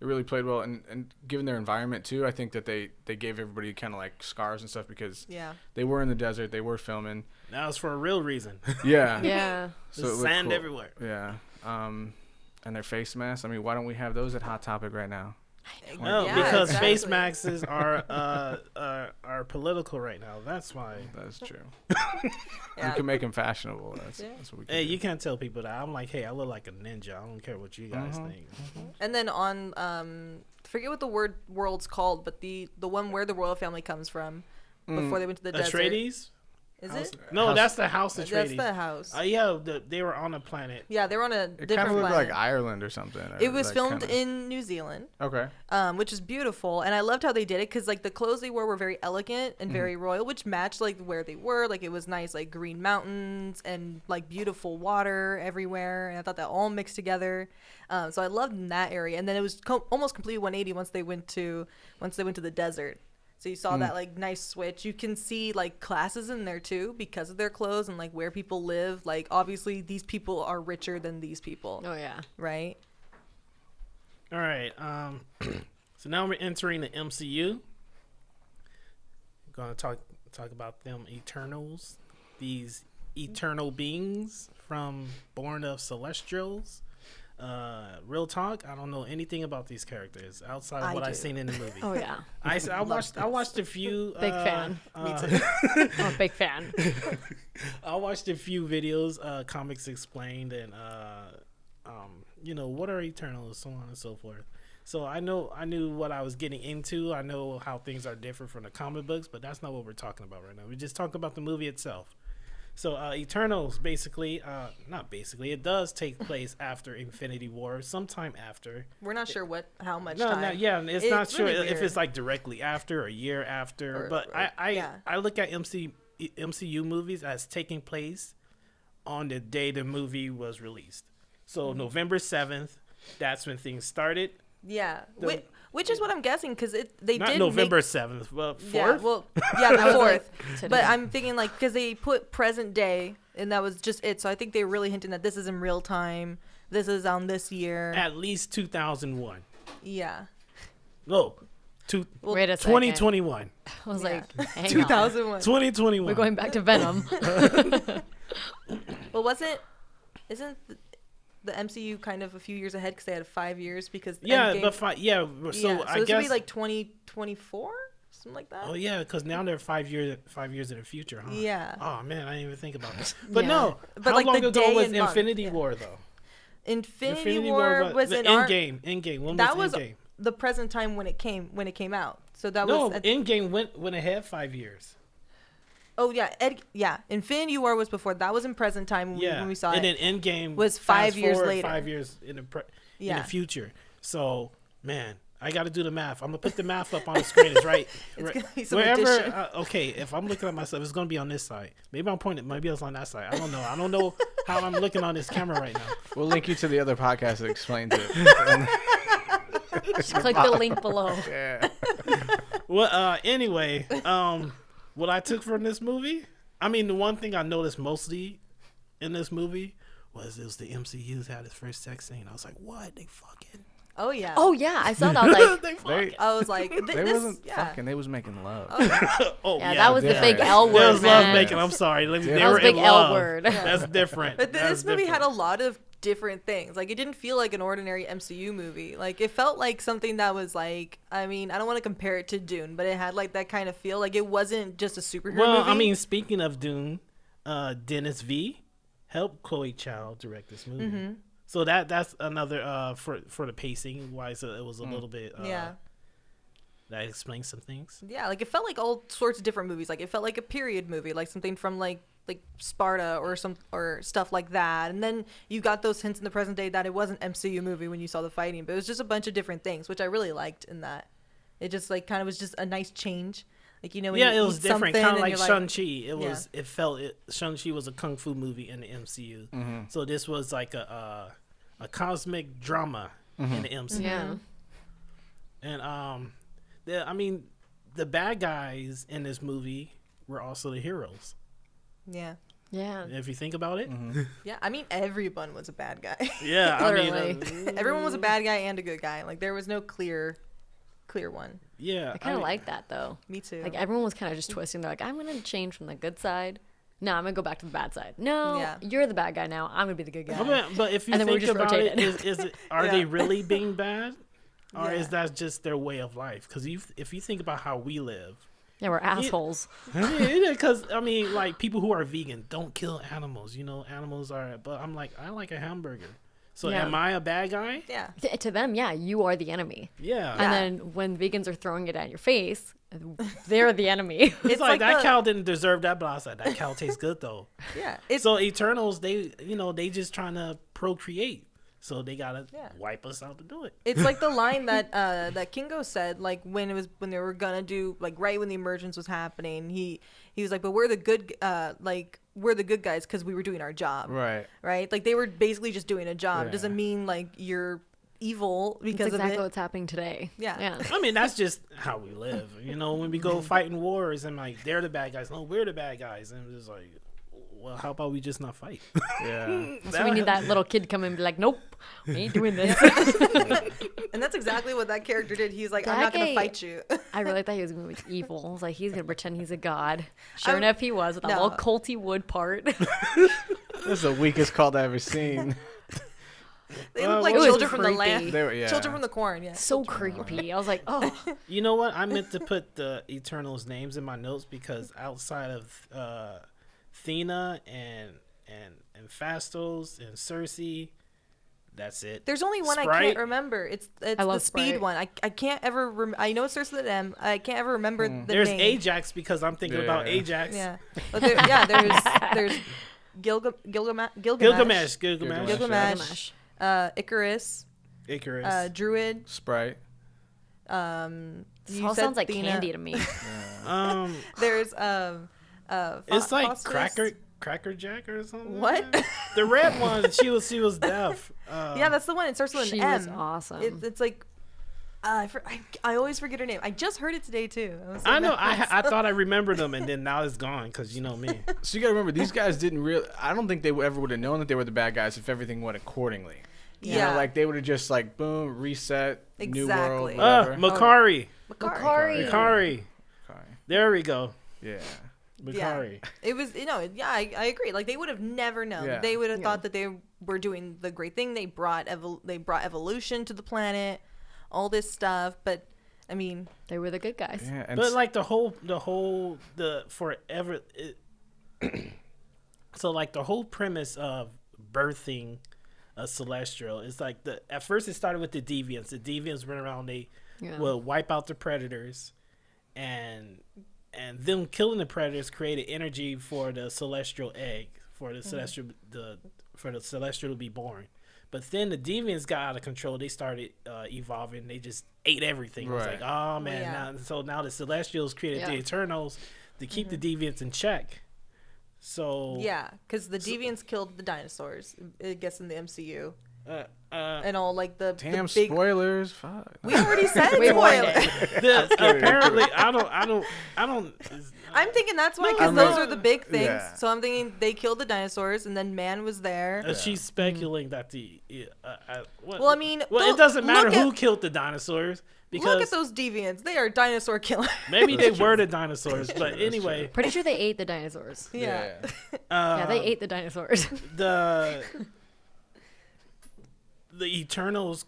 It really played well, and given their environment too, I think that they gave everybody kind of like scars and stuff because Yeah. they were in the desert, they were filming. That was for a real reason. Yeah. Yeah. So There's it looked sand cool. everywhere. Yeah. And their face masks. I mean, why don't we have those at Hot Topic right now? No, Yeah, because exactly. face masks are political right now. That's why. That's true. Yeah. We can make them fashionable. That's what we can Hey, do. you can't tell people that. I'm like, hey, I look like a ninja. I don't care what you guys think. And then on forget what the world's called, but the one where the royal family comes from before they went to the desert. Atreides? Is House- it? No, House- that's the House That's Atreides. the house. Yeah, they were on a planet. Yeah, they were on a It kind different of looked planet. like Ireland or something. or It was like filmed kinda- in New Zealand, Okay. which is beautiful, and I loved how they did it because like the clothes they wore were very elegant Mm-hmm. and very royal, which matched like where they were. Like it was nice, like green mountains and like beautiful water everywhere, and I thought that all mixed together. So I loved in that area, and then it was almost completely 180 once they went to the desert. So you saw Mm. that like nice switch. You can see like classes in there too because of their clothes and like where people live. Like obviously these people are richer than these people, Oh yeah. right? All right. So now we're entering the MCU. Going to talk about them Eternals, these eternal beings from Born of Celestials. Real talk, I don't know anything about these characters outside of I what I've do. seen in the movie. Oh yeah. I watched a few. Big fan. Me too. I'm a big fan. I watched a few videos, comics explained, and you know, what are Eternals, so on and so forth. So I knew what I was getting into. I know how things are different from the comic books, but that's not what we're talking about right now. We just talk about the movie itself. So Eternals, basically, it does take place after Infinity War, sometime after. We're not sure how much No, time. no, yeah, it's not sure really if weird. it's like directly after or a year after. But yeah. I look at MCU movies as taking place on the day the movie was released. So Mm-hmm. November 7th, that's when things started. Yeah, The- which is what I'm guessing because they Not did November Make, 7th, well, 4th. yeah, well, yeah, the I was like, 4th. today. But I'm thinking like because they put present day and that was just it. So I think they're really hinting that this is in real time. This is on this year. At least 2001. Yeah. No, Wait a second. 2021. I was Yeah. like, hang on. 2001. 2021. We're going back to Venom. Well, isn't the MCU kind of a few years ahead because they had 5 years because Yeah, Endgame- but so yeah, so I this guess would be like 2024, something like that. Oh yeah, because now they're 5 years in the future, huh? Yeah. Oh man, I didn't even think about that. But Yeah. no, But, how like, long the ago day was and month, Infinity yeah. War though? Infinity War was the in our Endgame. Endgame. When that was was Endgame? the present time when it came out. So that No, was Endgame went ahead 5 years. oh yeah, Infinity War was before. That was in present time when, Yeah, when we saw and it. then Endgame Was fast 5 years forward later. 5 years in Yeah. the future. So, man, I got to do the math. I'm gonna put the math up on the screen. It's right. It's right- gonna be some wherever. addition. Okay, if I'm looking at myself, it's gonna be on this side. Maybe I'm pointing. Maybe it's on that side. I don't know. I don't know how I'm looking on this camera right now. We'll link you to the other podcast that explains it. Click the link below. Yeah. Well, anyway, what I took from this movie, I mean, the one thing I noticed mostly in this movie was it was the MCU's had its first sex scene. I was like, what? They fucking. Oh yeah. Oh yeah, I saw that. I was like, they fucking. They, I was like, they this, wasn't yeah. fucking. They was making love. Oh, yeah, that was the yeah. big L There word, was love man. making. I'm sorry. They That were was big in L love. word. That's different. But That's this movie had different. a lot of different things. Like, it didn't feel like an ordinary MCU movie. Like, it felt like something that was like, I mean, I don't want to compare it to Dune, but it had like that kind of feel. Like, it wasn't just a superhero Well, movie. I mean, speaking of Dune, Dennis V helped Chloe Chow direct this movie. Mm-hmm. So that's another for the pacing wise, it was a little bit yeah. that explains some things. Yeah, like it felt like all sorts of different movies. Like it felt like a period movie, like something from like Sparta or stuff like that. And then you got those hints in the present day that it was an MCU movie when you saw the fighting, but it was just a bunch of different things, which I really liked in that. It just like kind of was just a nice change. Like, you know, when Yeah, you it was eat different, something kind of and like you're Shang-Chi. It Yeah. was it felt it Shang-Chi was a kung fu movie in the MCU. So this was like a cosmic drama in the MCU. Yeah. And I mean, the bad guys in this movie were also the heroes. Yeah. Yeah. If you think about it. Yeah, I mean, everyone was a bad guy. Yeah, I Literally. mean, Everyone was a bad guy and a good guy. Like, there was no clear one. yeah. I kind of mean, like that though. Me too. Like everyone was kind of just twisting. They're like, I'm gonna change from the good side. No, I'm gonna go back to the bad side. No, Yeah. you're the bad guy now. I'm gonna be the good guy. But if you And then we're think just about it, rotating. is it are Yeah. they really being bad, or Yeah. is that just their way of life? Because if you think about how we live, Yeah, we're assholes. because I mean, like people who are vegan don't kill animals. You know, animals are. But I'm like, I like a hamburger. So Yeah. am I a bad guy? Yeah. To them, yeah, you are the enemy. Yeah. And then when vegans are throwing it at your face, they're the enemy. It's like like that the- cow didn't deserve that, but I was like, that cow tastes good though. Yeah. It's So Eternals, they just trying to procreate, so they gotta Yeah. wipe us out to do it. It's like the line that that Kingo said, like when they were gonna do, like right when the emergence was happening. He was like, but we're the good we're the good guys because we were doing our job, Right. right? Like they were basically just doing a job. Yeah. Doesn't mean like you're evil That's because exactly of it. what's happening today. Yeah. Yeah. I mean, that's just how we live. You know, when we go fighting wars and like they're the bad guys, no, we're the bad guys, and it's like, well, how about we just not fight? Yeah. So we need that little kid to come in and be like, nope, we ain't doing this. And that's exactly what that character did. He's like, I'm That not gonna guy- fight you. I really thought he was going to be evil. I was like, he's going to pretend he's a god. Sure I'm- enough, he was with that No. little culty wood part. This is the weakest cult I've ever seen. They Well, look like it was children from the creepy. land. They were, yeah. Children from the corn. Yeah. So creepy. I was like, oh, You know what? I meant to put the Eternals names in my notes because outside of Thena and Phastos and Cersei, that's it. There's only one I Sprite? can't remember. It's I the love speed Sprite. one. I can't ever. I know it starts with an M. I can't ever remember the There's name. Ajax because I'm thinking about Yeah. Ajax. Yeah, but there's Gilgamesh, Gilgamesh. Gilgamesh. Icarus, Icarus. Druid. Sprite. This You all said sounds like Athena. candy to me. There's It's like Phosphorus. Cracker Jack or something. What? The red one. She was deaf. Yeah, that's the one. It starts with She an was M. awesome. It's like. I always forget her name. I just heard it today too. was so I know. mad. I thought I remembered them, and then now it's gone because you know me. So you gotta remember, these guys didn't really. I don't think they ever would have known that they were the bad guys if everything went accordingly. You know, Yeah. like they would have just like boom, reset, new world, Exactly. whatever. Makari. Makari. Makari. Okay. There we go. Yeah. Makari. It was, yeah, I agree. Like they would have never known. Yeah. They would have thought that they were doing the great thing. They brought evolution to the planet, all this stuff. But I mean, They were the good guys. Yeah. And But like the forever. So like the whole premise of birthing a celestial is like at first it started with the deviants. The deviants went around. They Yeah. will wipe out the predators, and them killing the predators created energy for the celestial egg for the celestial for the celestial to be born. But then the deviants got out of control. They started evolving. They just ate everything. It was Right. like, oh man. yeah. Now the Celestials created the Yeah. Eternals to keep the deviants in check. So Yeah, because the deviants killed the dinosaurs. I guess in the MCU uh, and all like the Damn the big. spoilers. Fuck. We already said We warned spoiler. apparently, I don't. I'm thinking that's why, No, because I those mean- are the big things. Yeah. So I'm thinking they killed the dinosaurs, and then man was there. She's speculating that Well, I mean, well, look- it doesn't matter look who at- killed the dinosaurs Look because at those deviants; they are dinosaur killers. maybe they were the dinosaurs. But anyway, Pretty sure they ate the dinosaurs. yeah. Yeah, they ate the dinosaurs. the Eternals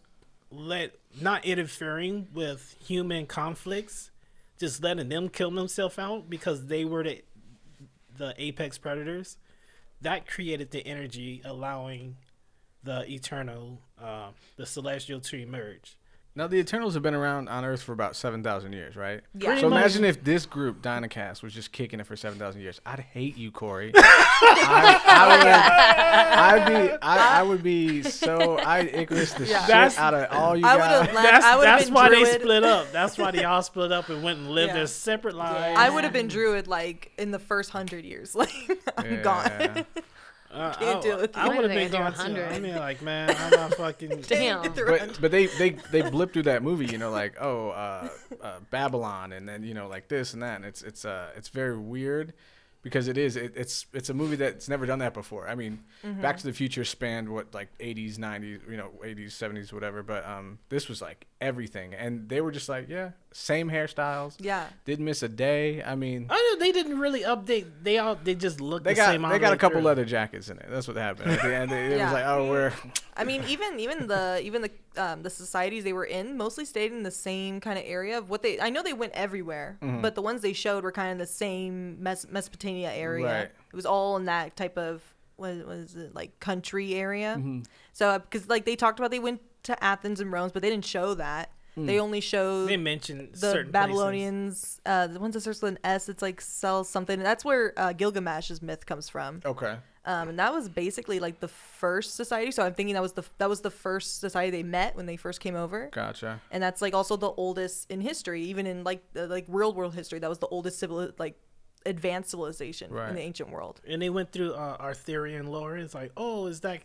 not interfering with human conflicts, just letting them kill themselves out because they were the apex predators. That created the energy, allowing the the Celestial to emerge. Now the Eternals have been around on Earth for about 7,000 years, right? Yeah. Pretty So much. imagine if this group, Dynacast, was just kicking it for 7,000 years. I'd hate you, Corey. I would be so Icarus the shit That's- out of all you I would guys. have laughed. I would have That's been why Druid. they split up. That's why they all split up and went and lived Yeah. their separate lives. I would have been Druid like in the first 100 years. Like I'm gone. Can't deal with I you. would have I been think I gone do too. 100. I mean, like, man, I'm not fucking. Damn. Get through it. But they blipped through that movie, you know, like Babylon, and then like this and that, and it's very weird because it's a movie that's never done that before. I mean, Back to the Future spanned what, like 80s, 90s, 80s, 70s, whatever. But this was like everything, and they were just like, yeah, same hairstyles, Yeah. didn't miss a day. I mean, I know they didn't really update. They just looked they the same. got all a the way couple through. leather jackets in it. That's what happened. At the end, it was Yeah. like, oh, we're I mean, even the societies they were in mostly stayed in the same kind of area of what they. I know they went everywhere, but the ones they showed were kind of the same Mesopotamia area. Right. It was all in that type of what was it, like country area. Mm-hmm. So because like they talked about they went to Athens and Rome, but they didn't show that. They only showed They mentioned the certain Babylonians, the ones that starts with an S. It's like sell something. That's where Gilgamesh's myth comes from. okay. And that was basically like the first society. So I'm thinking that was the first society they met when they first came over. Gotcha. And that's like also the oldest in history, even in like real world history. That was the oldest advanced civilization Right. in the ancient world. And they went through Arthurian lore. It's like, oh, is that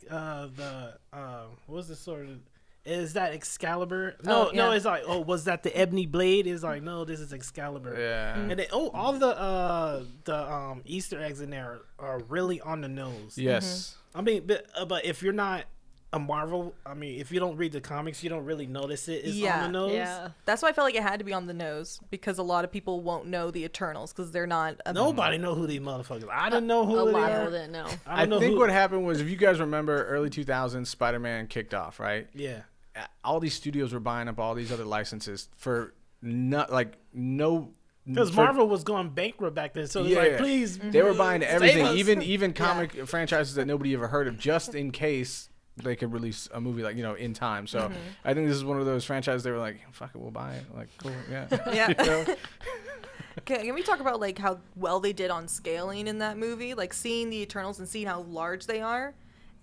what's the sort of? Is that Excalibur? No, Oh, yeah. It's like, oh, was that the ebony blade? It's like, no, this is Excalibur. Yeah. And then, all the Easter eggs in there are really on the nose. Yes. I mean, but if you're not a Marvel, I mean, if you don't read the comics, you don't really notice it is Yeah. on the nose. Yeah. That's why I felt like it had to be on the nose because a lot of people won't know the Eternals because they're not. Nobody know who these motherfuckers. I didn't know who A they lot of are. people didn't know. I I don't know think who. what happened was, if you guys remember, early 2000s, Spider-Man kicked off, right? Yeah. All these studios were buying up all these other licenses for no. Because Marvel was going bankrupt back then, so it's Yeah. like, please. They were buying save everything, us. even comic franchises that nobody ever heard of, just in case they could release a movie like in time. So I think this is one of those franchises they were like, fuck it, we'll buy it. Like, cool, yeah. Yeah. You know? Can we talk about like how well they did on scaling in that movie? Like seeing the Eternals and seeing how large they are,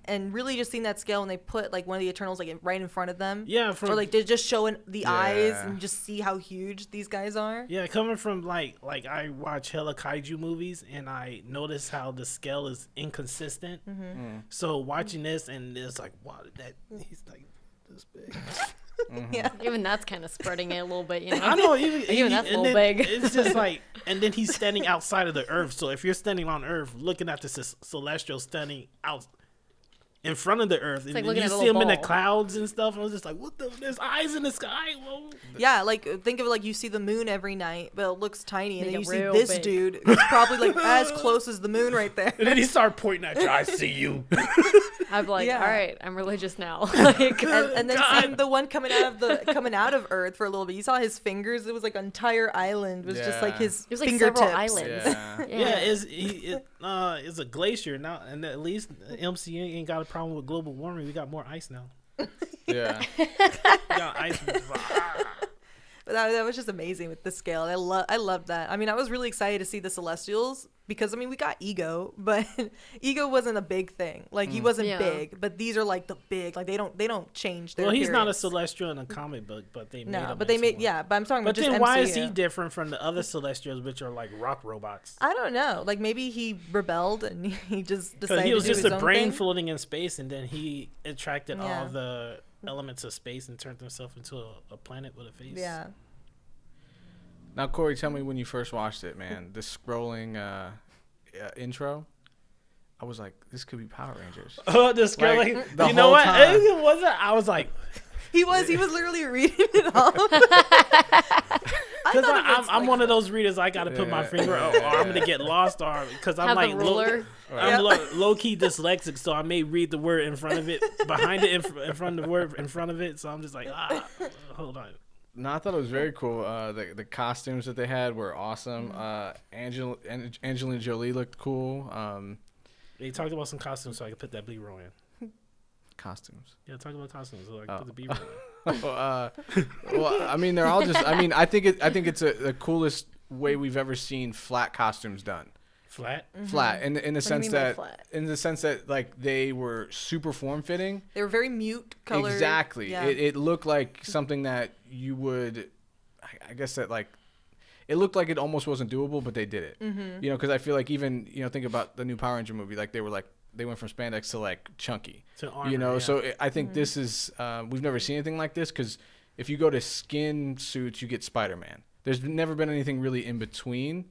and really just seeing that scale when they put like one of the Eternals like right in front of them. Yeah, Or like they just showing the eyes Yeah. and just see how huge these guys are. Yeah, coming from like I watch hella kaiju movies and I notice how the scale is inconsistent. So watching this and it's like, wow, he's like this big. Yeah. Even that's kind of spreading it a little bit, you know. I know, Even that's a and little then big. It's just like, and then he's standing outside of the Earth. So if you're standing on Earth, looking at the Celestial standing out in front of the Earth, and like then looking you at a see him little in the ball. clouds and stuff, I was just like, what the? There's eyes in the sky. Whoa. Yeah, like think of it like you see the moon every night, but it looks tiny, and Make then it you see real this big. dude who's probably like as close as the moon right there. And then he started pointing at you. I see you. I'm like, Yeah. all right, I'm religious now. Like, And then God. seeing the one coming out of Earth for a little bit, you saw his fingers. It was like an entire island was just like Yeah. his There's, like, fingertips. several islands. Yeah. Yeah, it's a glacier now, and at least MCU ain't got a problem with global warming. We got more ice now. Yeah. We got ice. But that was just amazing with the scale. I love that. I mean, I was really excited to see the Celestials because I mean we got Ego, but Ego wasn't a big thing. Like he wasn't Yeah. big, but these are like the big. Like they don't change their. Well, he's not a appearance. Celestial in a comic book, but they made No, him but they into made one. yeah. But I'm talking But about just then why is MCU. he different from the other Celestials, which are like rock robots? I don't know. Like maybe he rebelled and he just Because decided he was to do just his a own brain thing. floating in space, and then he attracted Yeah. all the elements of space and turned himself into a planet with a face. Yeah. Now, Corey, tell me when you first watched it, man. The scrolling intro, I was like, this could be Power Rangers. Oh, the scale, Like, like, the you know whole what? time. It wasn't. I was like, He was literally reading it off. because I'm one of those readers. I got to put my Yeah, finger, yeah, or I'm yeah. gonna get lost, or because I'm Have like the ruler. I'm low key dyslexic, so I may read the word in front of it, behind it, in front of the word in front of it. So I'm just like, hold on. No, I thought it was very cool. The costumes that they had were awesome. Angelina Jolie looked cool. They talked about some costumes, so I could put that B-roll in. Costumes. Yeah, talk about costumes, so I Oh. could put the B-roll in. Well, I mean, they're all just. I mean, I think it's the coolest way we've ever seen flat costumes done. Flat. Flat in the What do you sense mean by that flat? in the sense that like they were super form fitting. They were very mute colors. Exactly. Yeah. It looked like something that you would, I guess that like, it looked like it almost wasn't doable, but they did it. Mm-hmm. You know, because I feel like even think about the new Power Ranger movie, like they went from spandex to like chunky. To armor, You know, yeah. so I think this is we've never seen anything like this because if you go to skin suits, you get Spider-Man. There's never been anything really in between.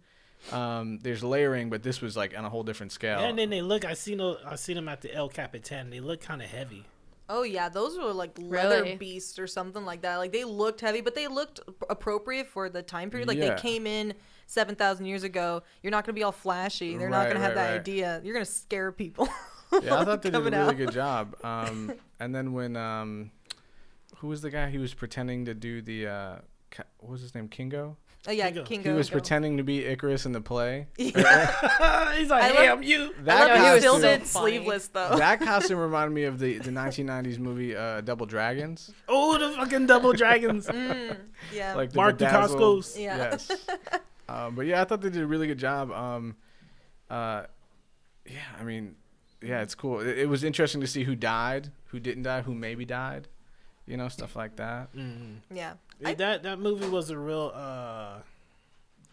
There's layering, but this was like on a whole different scale. Yeah, and then they look. I seen them at the El Capitan. They look kind of heavy. Oh yeah, those were like leather Really? beasts or something like that. Like they looked heavy, but they looked appropriate for the time period. Like Yeah. they came in 7,000 years ago. You're not gonna be all flashy. They're not Right, gonna have right, that right. idea. You're gonna scare people. Yeah, I thought they did a coming really out. good job. And then when who was the guy? He was pretending to do the what was his name? Kingo. Oh yeah, Kingo. Kingo. He was pretending to be Icarus in the play. He's like, I hey, love- I'm you. I That love he was still costume, did funny. sleeveless though. that costume reminded me of the 1990s movie Double Dragons. Oh, the fucking double dragons. Yeah. Like the Mark bedazzled- Dacascos. Yeah. Yes. But yeah, I thought they did a really good job. Yeah, I mean, yeah, it's cool. It was interesting to see who died, who didn't die, who maybe died. You know, stuff like that. yeah. That movie was a real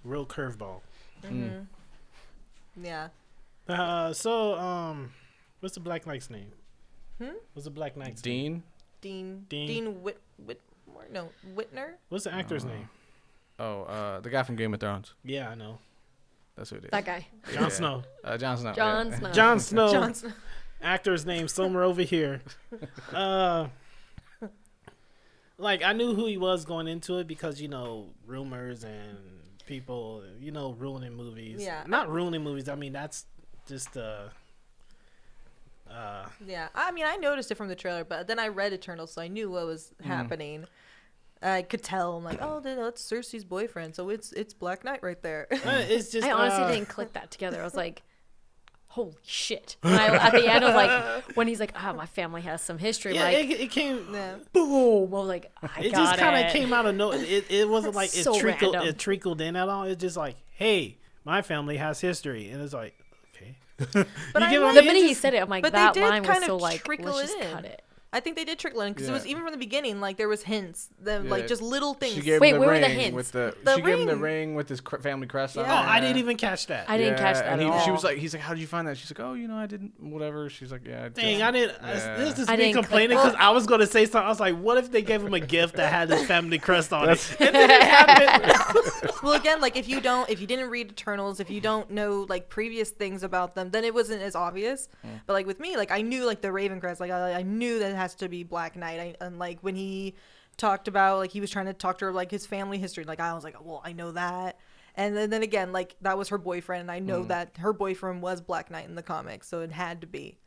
curveball. Yeah. What's the Black Knight's name? What's the Black Knight's name? Dean. Dean Whitmore? No, Whitner? What's the actor's name? Oh, the guy from Game of Thrones. Yeah, I know. That's who it is. That guy. Jon Yeah. Snow. Jon Snow. Jon yeah. Snow. Jon Snow. Johnson. Actor's name somewhere over here. Like I knew who he was going into it because rumors and people ruining movies. Yeah. Not ruining movies. I mean that's just Yeah, I mean, I noticed it from the trailer, but then I read Eternals, so I knew what was happening. I could tell. I'm like, oh, that's Cersei's boyfriend, so it's Black Knight right there. it's just I honestly didn't click that together. I was like, holy shit. And at the end of when he's like, my family has some history. Yeah, Like, it came. Yeah. boom. I was like, I It got just kind it. of came out of nowhere. It wasn't like So it trickled. random. It trickled in at all. It's just like, hey, my family has history, and it's like, okay. But I get what like- The I mean? minute he It's said it, I'm like, but they that did line was kind so of like, trickle let's it just in. cut it. I think they did trickle in because it Yeah. was even from the beginning. Like there was hints, Yeah. like just little things. She gave Wait, him the where were the ring hints? with the. The She gave him the ring. ring with his family crest on. Yeah. Oh, it. I didn't even catch that. I didn't catch that and at all. She was like, he's like, how did you find that? She's like, oh, I didn't, whatever. She's like, yeah. Dang, I didn't. Yeah. This is I me didn't click complaining that. because I was going to say something. I was like, what if they gave him a gift that had his family crest on it? And then it happened. Well, again, like if you didn't read Eternals, if you don't know like previous things about them, then it wasn't as obvious. But like with me, like I knew like the Raven crest, like I knew that it has to be Black Knight. And like when he talked about like he was trying to talk to her like his family history, like I was like, well, I know that. And then again, like that was her boyfriend, and I know that her boyfriend was Black Knight in the comics, so it had to be.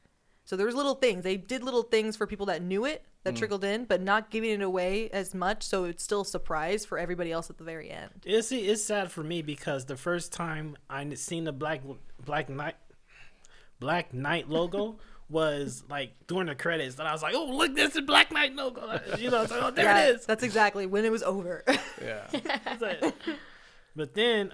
So there was little things. They did little things for people that knew it, that trickled in, but not giving it away as much, so it's still a surprise for everybody else at the very end. It's sad for me because the first time I seen the Black Knight logo was like during the credits, and I was like, "Oh, look, this is Black Knight." No, you know, it's like, oh, there Yeah, it is. That's exactly when it was over. Yeah. It's like- but then,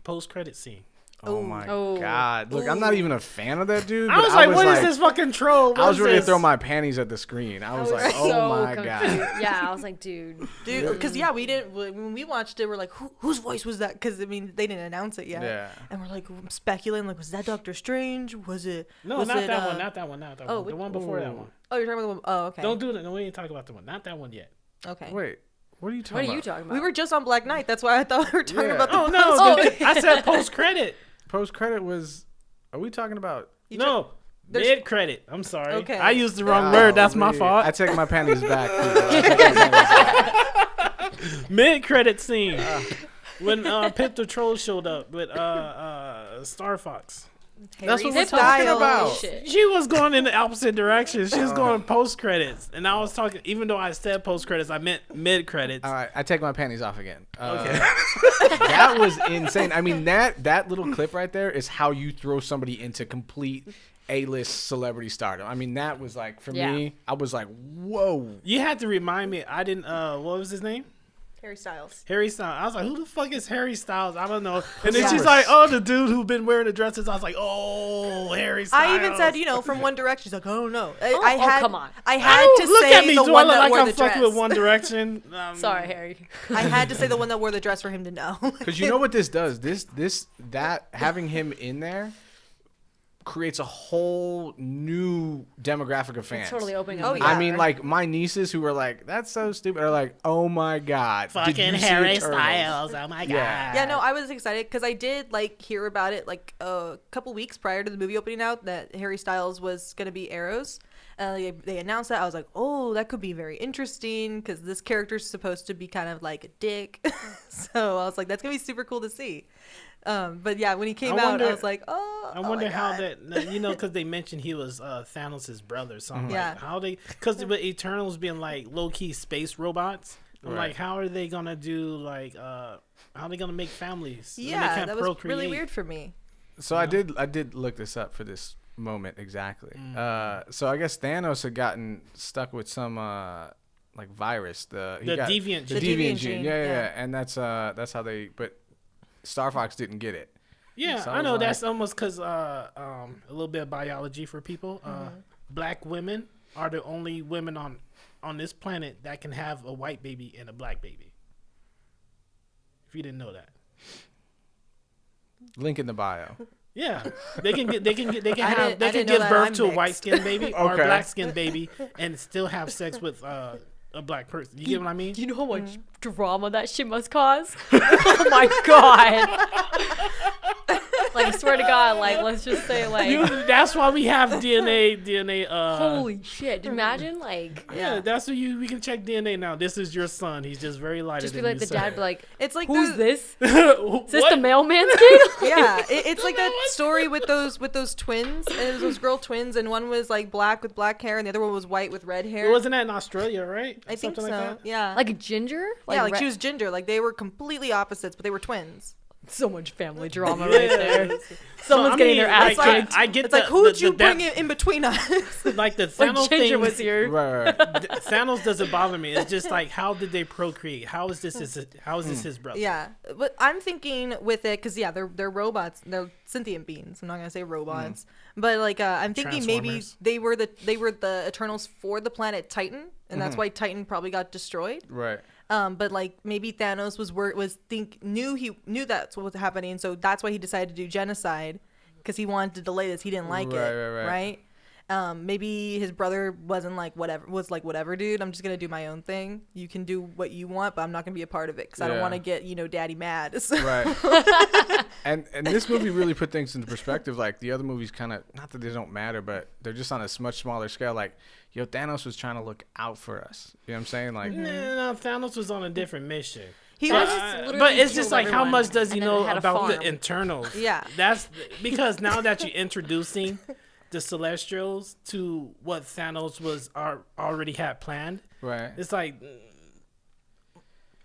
post credit scene. Oh my Oh. god! Look, I'm not even a fan of that dude. I but was like, "What is this fucking troll?" I was What ready is to throw this? my panties at the screen. I was like, so oh my god. confused. Yeah, I was like, dude. Dude, because yeah, we didn't when we watched it. We're like, whose voice was that? Because I mean, they didn't announce it yet. Yeah. And we're like speculating, like, was that Doctor Strange? Was it? No, was not it, that one. Not that one. Not that oh, one. The which- one before that one. Oh, you're talking about the one. Oh, okay. Don't do that. No, we ain't talking about the one. Not that one yet. Okay. Wait, what are you talking What about? are you talking about? We were just on Black Knight. That's why I thought we were talking Yeah. about the. Oh no! Oh. I said post credit. Post credit was. Are we talking about? No, there's- mid credit. I'm sorry. Okay. I used the wrong word. That's my Golly. fault. I take my panties back. People. I take my panties back. Mid credit scene when Pip the Troll showed up with Star Fox. That's what we're Harry talking Styles. about. Shit. She was going in the opposite direction. She was going post credits, and I was talking. Even though I said post credits, I meant mid credits. All right, I take my panties off again. Okay. That was insane. I mean, that little clip right there is how you throw somebody into complete A-list celebrity stardom. I mean, that was like for Yeah. me. I was like, whoa. You had to remind me. I didn't. What was his name? Harry Styles. Harry Styles. I was like, who the fuck is Harry Styles? I don't know. And then Yeah. she's like, oh, the dude who been wearing the dresses. I was like, oh, Harry Styles. I even said, from One Direction. She's like, oh no. Oh, I had, come on. I had Oh, to look say at me. the Do I one look that like wore I'm the fucking dress. with One Direction? Sorry, Harry. I had to say the one that wore the dress for him to know. Because you know what this does? That having him in there creates a whole new demographic of fans. It's totally opening Oh, up. yeah. I mean, like my nieces who were like, "That's so stupid," are like, "Oh my god, did Fucking you see Harry Eternals?" Styles. Oh my god. Yeah. Yeah, no, I was excited because I did hear about it a couple weeks prior to the movie opening out that Harry Styles was gonna be Arrows. They announced that. I was like, oh, that could be very interesting because this character's supposed to be kind of like a dick. So I was like, that's gonna be super cool to see. But yeah, when he came I out, wonder- I was like, oh. I oh wonder my how God. that, because they mentioned he was Thanos' brother. So I'm Yeah. like, how they, because with Eternals being like low key space robots, I'm Right. like, how are they gonna do how are they gonna make families? when they Yeah, can't that was procreate? really weird for me. So I did look this up for this moment exactly. So I guess Thanos had gotten stuck with some like virus. He The got- deviant the gene. deviant deviant gene. gene, Yeah, yeah. and that's how they. But Star Fox didn't get it. Yeah, So I I was know like- that's almost because a little bit of biology for people. Black women are the only women on this planet that can have a white baby and a black baby. If you didn't know that. Link in the bio. Yeah, they can I give didn't know birth that. to a I'm white mixed. skinned baby or a Okay. black skinned baby and still have sex with a black person. You get what I mean? You know how much drama that shit must cause? Oh my god. Like, I swear to God, like, let's just say, like, That's why we have DNA. holy shit. Imagine, like, Yeah, that's what we can check DNA now. This is your son. He's just very lighter just be than like, you, the sir. dad be like, It's like who's the- this? Is this What? the mailman's kid? Yeah, it's like that story with those twins. And it was those girl twins, and one was like black with black hair, and the other one was white with red hair. Wasn't that in Australia, right? I think so. Something like that? Yeah. Like a ginger? yeah, like re- she was ginger. Like they were completely opposites, but they were twins. so much family drama right there. Yeah. Someone's I getting mean, their ass like, kicked. I get It's like, who'd you bring that, in between us? like the Like Thanos Ginger thing. was here. Right. right. Thanos doesn't bother me. It's just like, how did they procreate? How is this his brother? Yeah, but I'm thinking with it because they're robots. They're sentient beings. I'm not gonna say robots, but like I'm thinking maybe Transformers. they were the Eternals for the planet Titan, and that's why Titan probably got destroyed. Right. But like maybe Thanos knew that's what was happening, so that's why he decided to do genocide because he wanted to delay this. He didn't like Right, it, right. Maybe his brother wasn't like whatever, dude. I'm just gonna do my own thing. You can do what you want, but I'm not gonna be a part of it because I don't Yeah. want to get daddy mad. So- Right. and this movie really put things into perspective. Like the other movies kind of, not that they don't matter, but they're just on a much smaller scale. Like, Thanos was trying to look out for us. You know what I'm saying? Like, No, Thanos was on a different mission. He Thanos was just literally But it's killed just like, how everyone much does he and then know had a about farm. the internals? Yeah. That's because now that you're introducing the Celestials to what Thanos already had planned, right. it's like,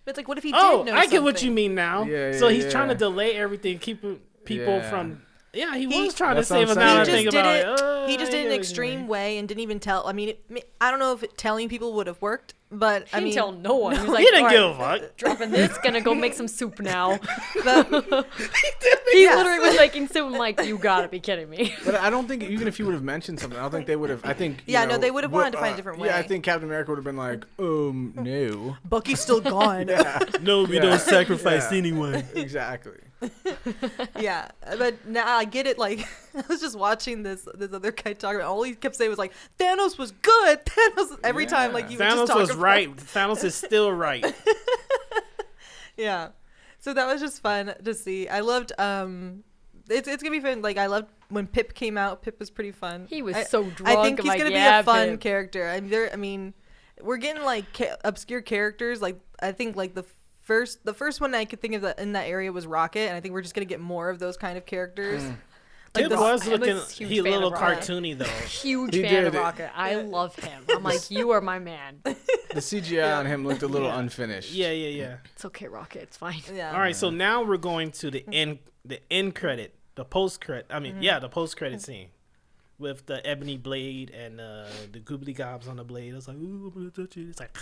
It's like, what if he oh, did know I get what you something? mean now. Yeah, so yeah, he's trying to yeah. delay everything, keep people Yeah. from Yeah, he He- was trying to That's what I'm save him. saying. Now I He think just did about it. it. He just did it in an yeah, extreme way and didn't even tell. I mean, I don't know if telling people would have worked, but He I didn't mean, tell no one. He was He like, didn't "All give a right, fuck. dropping this, gonna go make some soup now." the- He Yeah. literally was making soup. I'm like, you gotta be kidding me. But I don't think even if he would have mentioned something, I don't think they would have. I think you Yeah, no, know, they would have wanted to find a different Yeah, I way. think Captain America would have been like, no. Bucky's still gone. No, we Yeah. don't sacrifice Yeah. anyone. Exactly. Yeah, but now I get it. Like I was just watching this other guy talk about. All he kept saying was like, "Thanos was good." Thanos every time like Yeah. you would just Thanos talk was about- right. Thanos is still right. Yeah, so that was just fun to see. I loved. It's gonna be fun. Like I loved when Pip came out. Pip was pretty fun. He was I- so I drunk. think I'm he's like, gonna yeah, be a fun Pip. character. I mean, we're getting like obscure characters. Like I think like the first one I could think of that in that area was Rocket, and I think we're just gonna get more of those kind of characters. Like Pip the- was I'm a looking. huge He a fan little of Rocket. cartoony though. Huge He fan of did. Rocket. I love him. I'm like, you are my man. The CGI on him looked a little unfinished. Yeah. It's okay, Rocket. It's fine. Yeah. All right, so now we're going to the end credit, the post credit. I mean, the post credit scene with the ebony blade and the goobly gobs on the blade. It's like, ooh, I'm gonna touch it. It's like,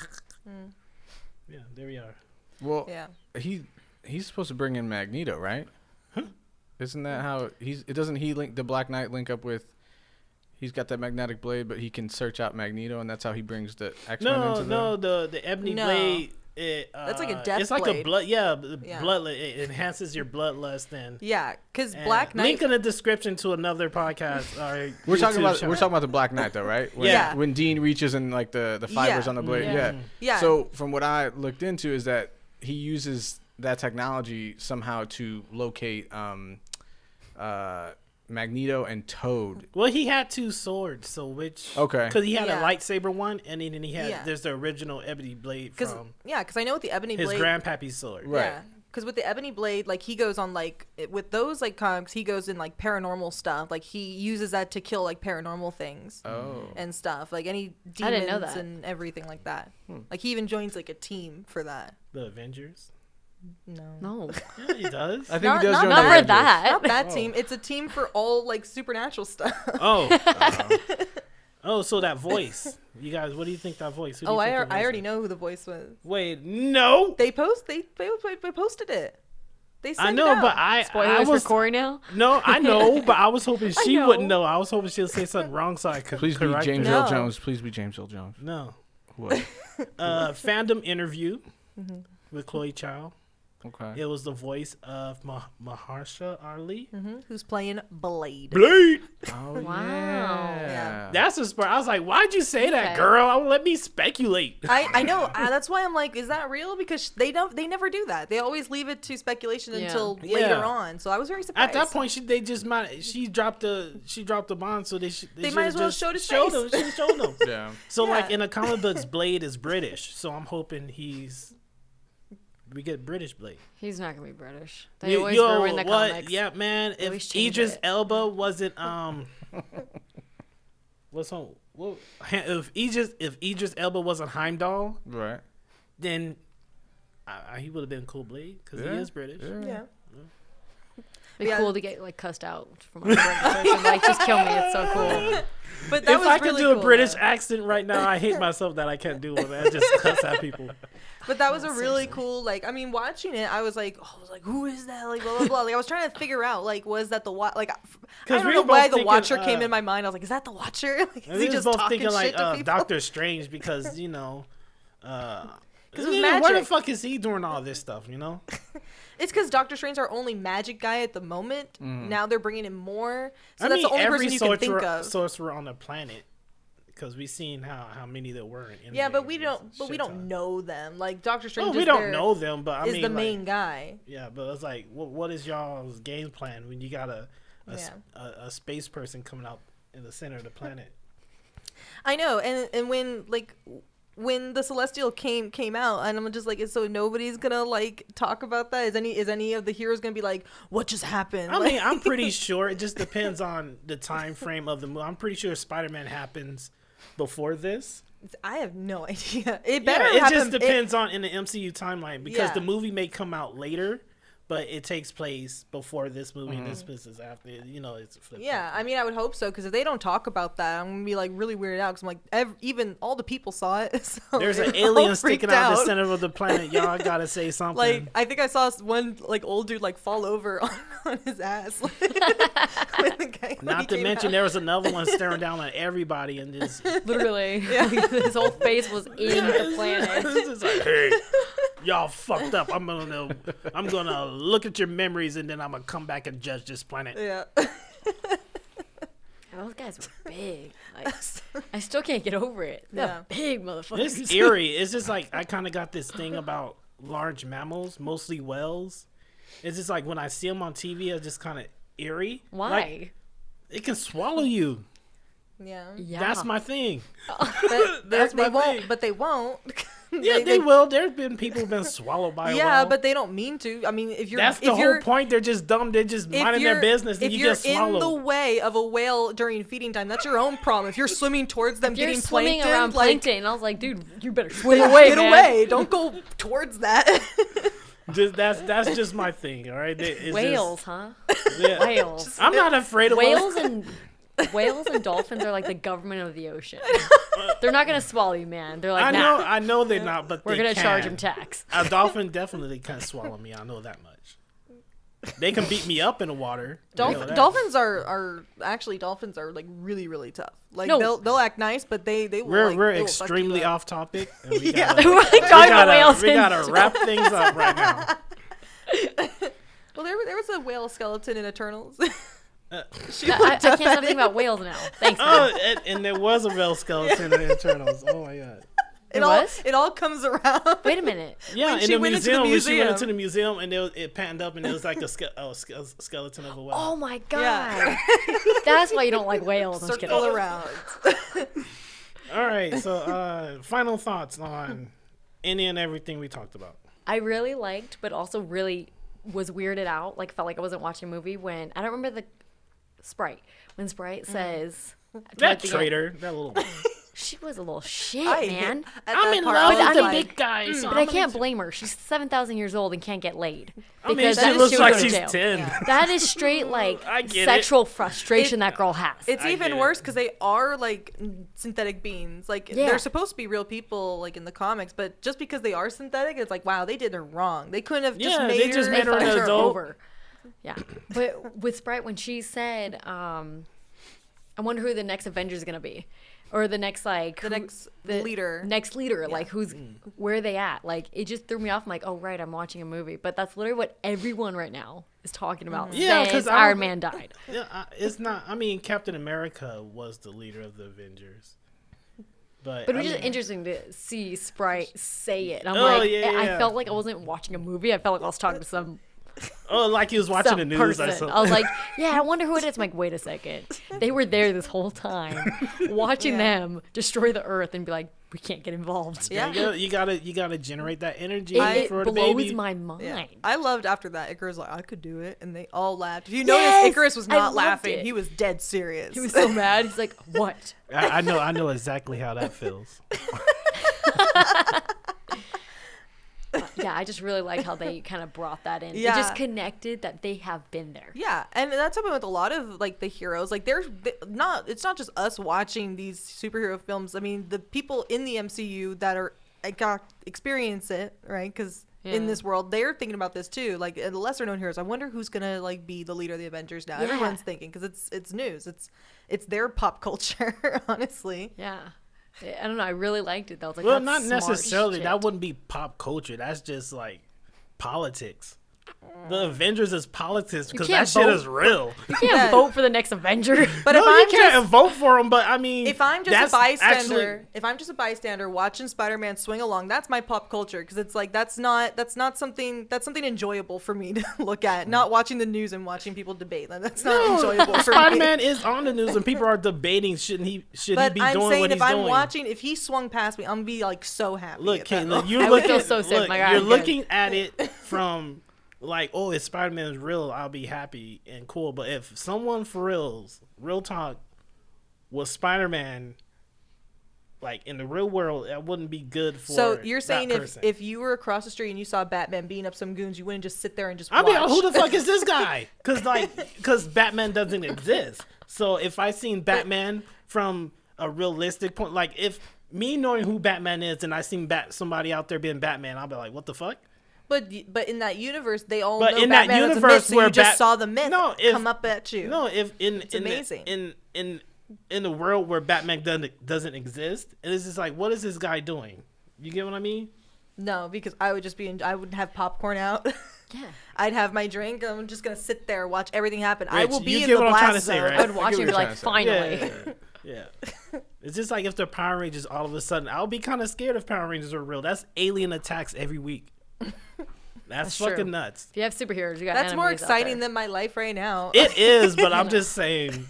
yeah, there we are. Well, Yeah. he's supposed to bring in Magneto, right? Isn't that how he's? It doesn't he link the Black Knight link up with? He's got that magnetic blade, but he can search out Magneto, and that's how he brings the X-Men into The ebony No. blade. That's like a death It's like blade. a blood. Yeah, Yeah. blood. It enhances your bloodlust and. Yeah, because and Black Knight. Link in the description to another podcast. Or We're talking YouTube about channel. the Black Knight though, right? When, Yeah. When Dean reaches in like the fibers on the blade. Yeah. Yeah. Yeah. So from what I looked into is that he uses that technology somehow to locate Magneto and Toad. Well, he had two swords, so which? Okay. Because he had Yeah. a lightsaber one, and then he had Yeah. there's the original ebony blade Because from I know with the ebony his blade. grandpappy's sword. Right. Yeah, because with the ebony blade, like he goes on like with those like comics, he goes in like paranormal stuff. Like he uses that to kill like paranormal things Oh. and stuff, like any I didn't know demons that. and everything like that. Like he even joins like a team for that. The Avengers. No. No, Yeah, he does. I think Not- he does not join not the for Avengers. that. Not that team. It's a team for all like supernatural stuff. Oh, so that voice. You guys, what do you think that voice? Who do Oh, you I think the voice already is? know who the voice was. Wait, no. They posted it. They sent I know, it out. but I spoilers was for Corey now. no, I know, but I was hoping she know. wouldn't know. I was hoping she'll say something wrong so I could Please be correct James her. Earl No. Jones. Please be James Earl Jones. No. What? Fandom interview with Chloe Chow. Okay. It was the voice of Mahershala Ali. Who's playing Blade? Blade. Oh Wow. yeah. That's a spur. I was like, why'd you say that, Okay. girl? Let me speculate. I know. That's why I'm like, is that real? Because they never do that. They always leave it to speculation Yeah. until Yeah. later on. So I was very surprised. At that point, she dropped the bond, so they might as well showed showed his them. face. She showed them. Yeah. So Yeah. like in the comic books, Blade is British. So I'm hoping we get British Blade. He's not gonna be British. They always ruin the comics. Yeah, man. They always If change Idris it. Elba wasn't what's on what if Idris Elba wasn't Heimdall, Right. then he would have been cool Blade because Yeah. he is British. Yeah. Be Yeah. cool to get like cussed out from a British person. Like, just kill me. It's so cool. But that If was I could really do a cool, British though. accent right now, I hate myself that I can't do one. I just cuss at people. But that was a No, really seriously. cool, like, I mean, watching it, I was like, who is that? Like, blah, blah, blah. Like, I was trying to figure out, like, was that the like, I 'Cause don't we know were why both the thinking, Watcher came in my mind. I was like, is that the Watcher? Like, is We he was just both talking thinking like shit to people? Doctor Strange because you know, it was where the magic. fuck is he doing all this stuff? You know, It's because Doctor Strange's our only magic guy at the moment. Now they're bringing in more. So I that's mean the only every person you can think sorcerer, of. sorcerer on the planet because we've seen how many there were. In Yeah, but Endgame. we It's don't. But we shit don't ton. know them. Like Doctor Strange. Oh, we is don't there- know them, but I is mean, the like, main guy. yeah, but it's like, what is y'all's game plan when you got a space person coming out in the center of the planet? I know, and when the Celestial came out, and I'm just like, so nobody's gonna like talk about that. Is any of the heroes gonna be like, what just happened? I Like- mean, I'm pretty sure it just depends on the time frame of the movie. I'm pretty sure Spider-Man happens before this. I have no idea. It better Yeah, it happen. just depends on in the MCU timeline because Yeah. the movie may come out later, but it takes place before this movie and this is after. It's flipped. Yeah, I mean, I would hope so, because if they don't talk about that, I'm gonna be like really weirded out. Because I'm like, even all the people saw it. So There's an they're all alien freaked sticking out of the center of the planet. Y'all gotta say something. Like, I think I saw one like old dude like fall over on his ass. When the guy, when he Not to came mention, out. there was another one staring down at everybody and just. Literally. His whole face was in the planet. It's just like, hey, y'all fucked up. I'm gonna look at your memories and then I'm gonna come back and judge this planet. Yeah. Those guys were big. Like, I still can't get over it. They're Yeah. big motherfuckers. It's eerie. It's just like I kind of got this thing about large mammals, mostly whales. It's just like when I see them on TV, it's just kind of eerie. Why? Like, it can swallow you. Yeah. Yeah. That's my thing. But That's they my won't. thing. But they won't. Yeah, they will. There's been people who've been swallowed by a Yeah, whale. but they don't mean to. I mean, if you're That's if the whole you're, point. They're just dumb. They're just if minding their you're- business and if you you're get swallowed. in the way of a whale during feeding time, that's your own problem. If you're swimming towards them, You're getting swimming plankton, around like, plankton, and I was like, dude, you better swim away, get man. away. Don't go towards that. That's just my thing. All right. It's Whales, huh? Just, yeah. Whales. I'm not afraid of Whales and dolphins are like the government of the ocean. They're not gonna swallow you, man. They're like, I nah, know they're not, but we're they gonna can. charge them tax. A dolphin definitely can't swallow me. I know that much. They can beat me up in the water. I know that. Dolphins are actually like really really tough. Like No. they'll act nice, but they will. We're like, we're they will fuck you extremely up. off topic. And we Yeah. gotta, We're like talking about whales. we and- gotta wrap things up right now. Well, there was a whale skeleton in Eternals. I can't stop thinking about whales now. Thanks. Man. And there was a whale skeleton in Eternals. Oh my god. There was? It all comes around. Wait a minute. Yeah, When in she the went into museum, the when she went museum. into the museum, and it panned up, and it was like a skeleton of a whale. Oh my god. Yeah. That's why you don't like whales. I'm just Circle kidding. around. All right, so final thoughts on any and everything we talked about. I really liked, but also really was weirded out. Like felt like I wasn't watching a movie when I don't remember the Sprite. When Sprite says That toward the end- traitor, that little. she was a little shit, I man. hate- at I'm that in part, love I with was the like, big guy. so But I'm I gonna can't t- blame her. She's 7,000 years old and can't get laid. I mean, Because she that looks would like go to she's jail. 10. That is straight like I get it. sexual frustration that girl has. It's I even get it. worse because they are like synthetic beings. Like Yeah. they're supposed to be real people, like in the comics. But just because they are synthetic, it's like wow, they did her wrong. They couldn't have just Yeah, made they her. just They made her an fucked her adult. over. Yeah, but with Sprite, when she said, "I wonder who the next Avenger is gonna be," or the next like The who- next leader. next leader, like who's where are they at? Like it just threw me off. I'm like, oh right, I'm watching a movie, but that's literally what everyone right now is talking about Yeah, since 'cause I Iron don't- Man died. Yeah, it's not. I mean, Captain America was the leader of the Avengers, but But it I was just mean, interesting to see Sprite say it. I'm Oh, like, yeah, I yeah. felt like I wasn't watching a movie. I felt like I was talking to some like he was watching the news person. or something. I was like, yeah, I wonder who it is. I'm like, wait a second. They were there this whole time watching Yeah. them destroy the earth and be like, we can't get involved. Yeah. you gotta generate that energy It for the blows baby. my mind. Yeah. I loved after that. Icarus was like, I could do it, and they all laughed. If you Yes! notice, Icarus was I not loved laughing. it. He was dead serious. He was so mad. He's like, what? I know exactly how that feels. Yeah, I just really like how they kind of brought that in. It Yeah. just connected that they have been there. Yeah, and that's happened with a lot of like the heroes. Like not. It's not just us watching these superhero films. I mean, the people in the MCU that are experience it, right? Because in Yeah. this world, they're thinking about this too. Like the lesser known heroes. I wonder who's gonna like be the leader of the Avengers now. Yeah. Everyone's thinking because it's news. It's their pop culture, honestly. Yeah. I don't know. I really liked it. Though. I was like, Well, that's not smart necessarily. shit. That wouldn't be pop culture. That's just like politics. The Avengers is politics because that can't shit vote. is real. You can't Yeah. vote for the next Avenger. But No, if you I'm can't just vote for them. But I mean, if I'm just that's a bystander, actually- if I'm just a bystander watching Spider-Man swing along, that's my pop culture because it's like that's not something enjoyable for me to look at. Not watching the news and watching people debate. Like, that's not enjoyable for me. Spider-Man is on the news and people are debating should he But be I'm doing saying what if he's I'm doing. watching, if he swung past me, I'm gonna be like so happy. Look, at that Caitlin, moment. you're I would looking. feel so sick. Look, My God, you're I'm looking at it from like, oh, if Spider-Man is real, I'll be happy and cool. But if someone for real talk, was Spider-Man, Like in the real world, that wouldn't be good for. So you're saying that if person. if you were across the street and you saw Batman beating up some goons, you wouldn't just sit there and just I watch? mean, who the fuck is this guy? Because Batman doesn't exist. So if I seen Batman from a realistic point, like if me knowing who Batman is and I seen somebody out there being Batman, I'll be like, what the fuck? But in that universe, they all But know in that Batman is a universe myth, so where you just saw the myth come up at you. No, if It's amazing. In the world where Batman doesn't exist, and it's just like, what is this guy doing? You get what I mean? No, because I would just I would have popcorn out. Yeah. I'd have my drink. I'm just gonna sit there, watch everything happen. I Rich, will be you in get the what I'm trying blast to say, zone. right? I would watch get it and what be you're like, trying finally. Yeah. It's just like if the Power Rangers all of a sudden, I'll be kind of scared if Power Rangers are real. That's alien attacks every week. That's True. fucking nuts. If you have superheroes, you got That's more enemies out exciting there. than my life right now. It is, but I'm just saying.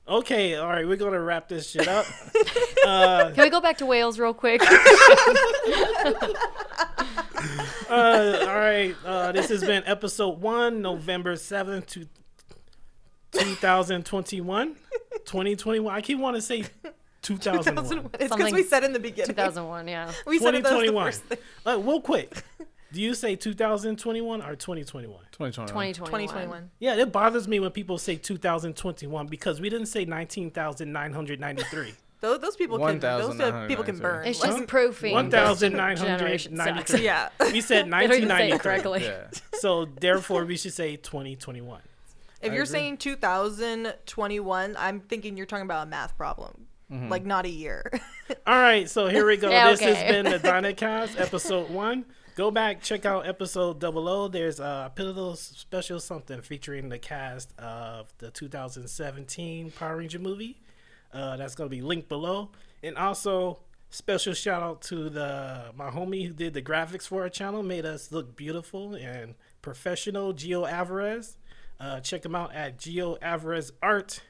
Okay, all right, we're gonna wrap this shit up. Can we go back to Wales real quick? All right, this has been episode 1, November 7th, 2021. 2021. I keep wanting to say 2001. It's because Something- we said in the beginning. 2001, yeah. We said it, that was the 2021. first thing. Real quick. Do you say 2021 or 2021? 2021. 2021. Yeah, it bothers me when people say 2021 because we didn't say 19,993. Those people can. Those people can 1,993. burn. It's Like, just proofing. that generation 1,993. sucks. yeah. We said They don't even say it 1993. correctly. Yeah. So therefore, we should say 2021. If I you're agree. saying 2021, I'm thinking you're talking about a math problem, like not a year. All right, so here we go. Yeah, This has okay. been the Dynacast, episode 1. Go back, check out episode 00. There's a little special something featuring the cast of the 2017 Power Ranger movie. That's going to be linked below. And also, special shout out to my homie who did the graphics for our channel, made us look beautiful and professional, Gio Alvarez. Check him out at Gio Alvarez Art.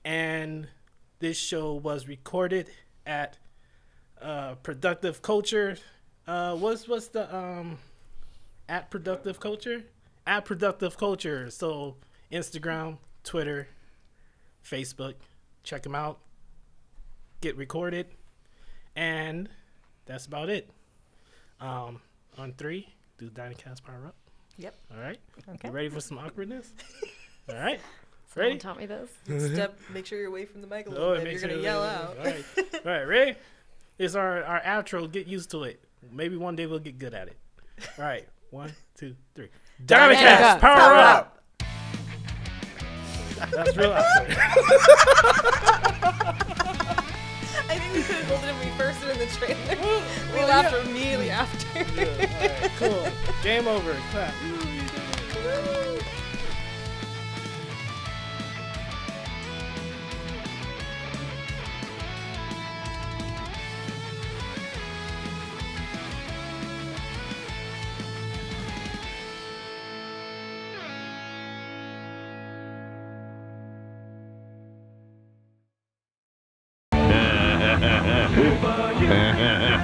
And this show was recorded at Productive Culture. What's the at Productive Culture? At Productive Culture. So Instagram, Twitter, Facebook. Check them out. Get recorded. And that's about it. On 3, do Dynacast power up. Yep. All right. Okay. You ready for some awkwardness? All right. Someone Ready? taught me this. Step. Make sure you're away from the mic a Oh, little it bit. makes You're gonna it- yell out. All right. All right. Ready? It's our outro. Get used to it. Maybe one day we'll get good at it. All right. 1, 2, 3. Dynacast, Dynacast, power power up. That's real awkward. I think we could have told it when we first did in the trailer. We laughed immediately after. All right, cool. Game over. Clap. Ha ha ha ha.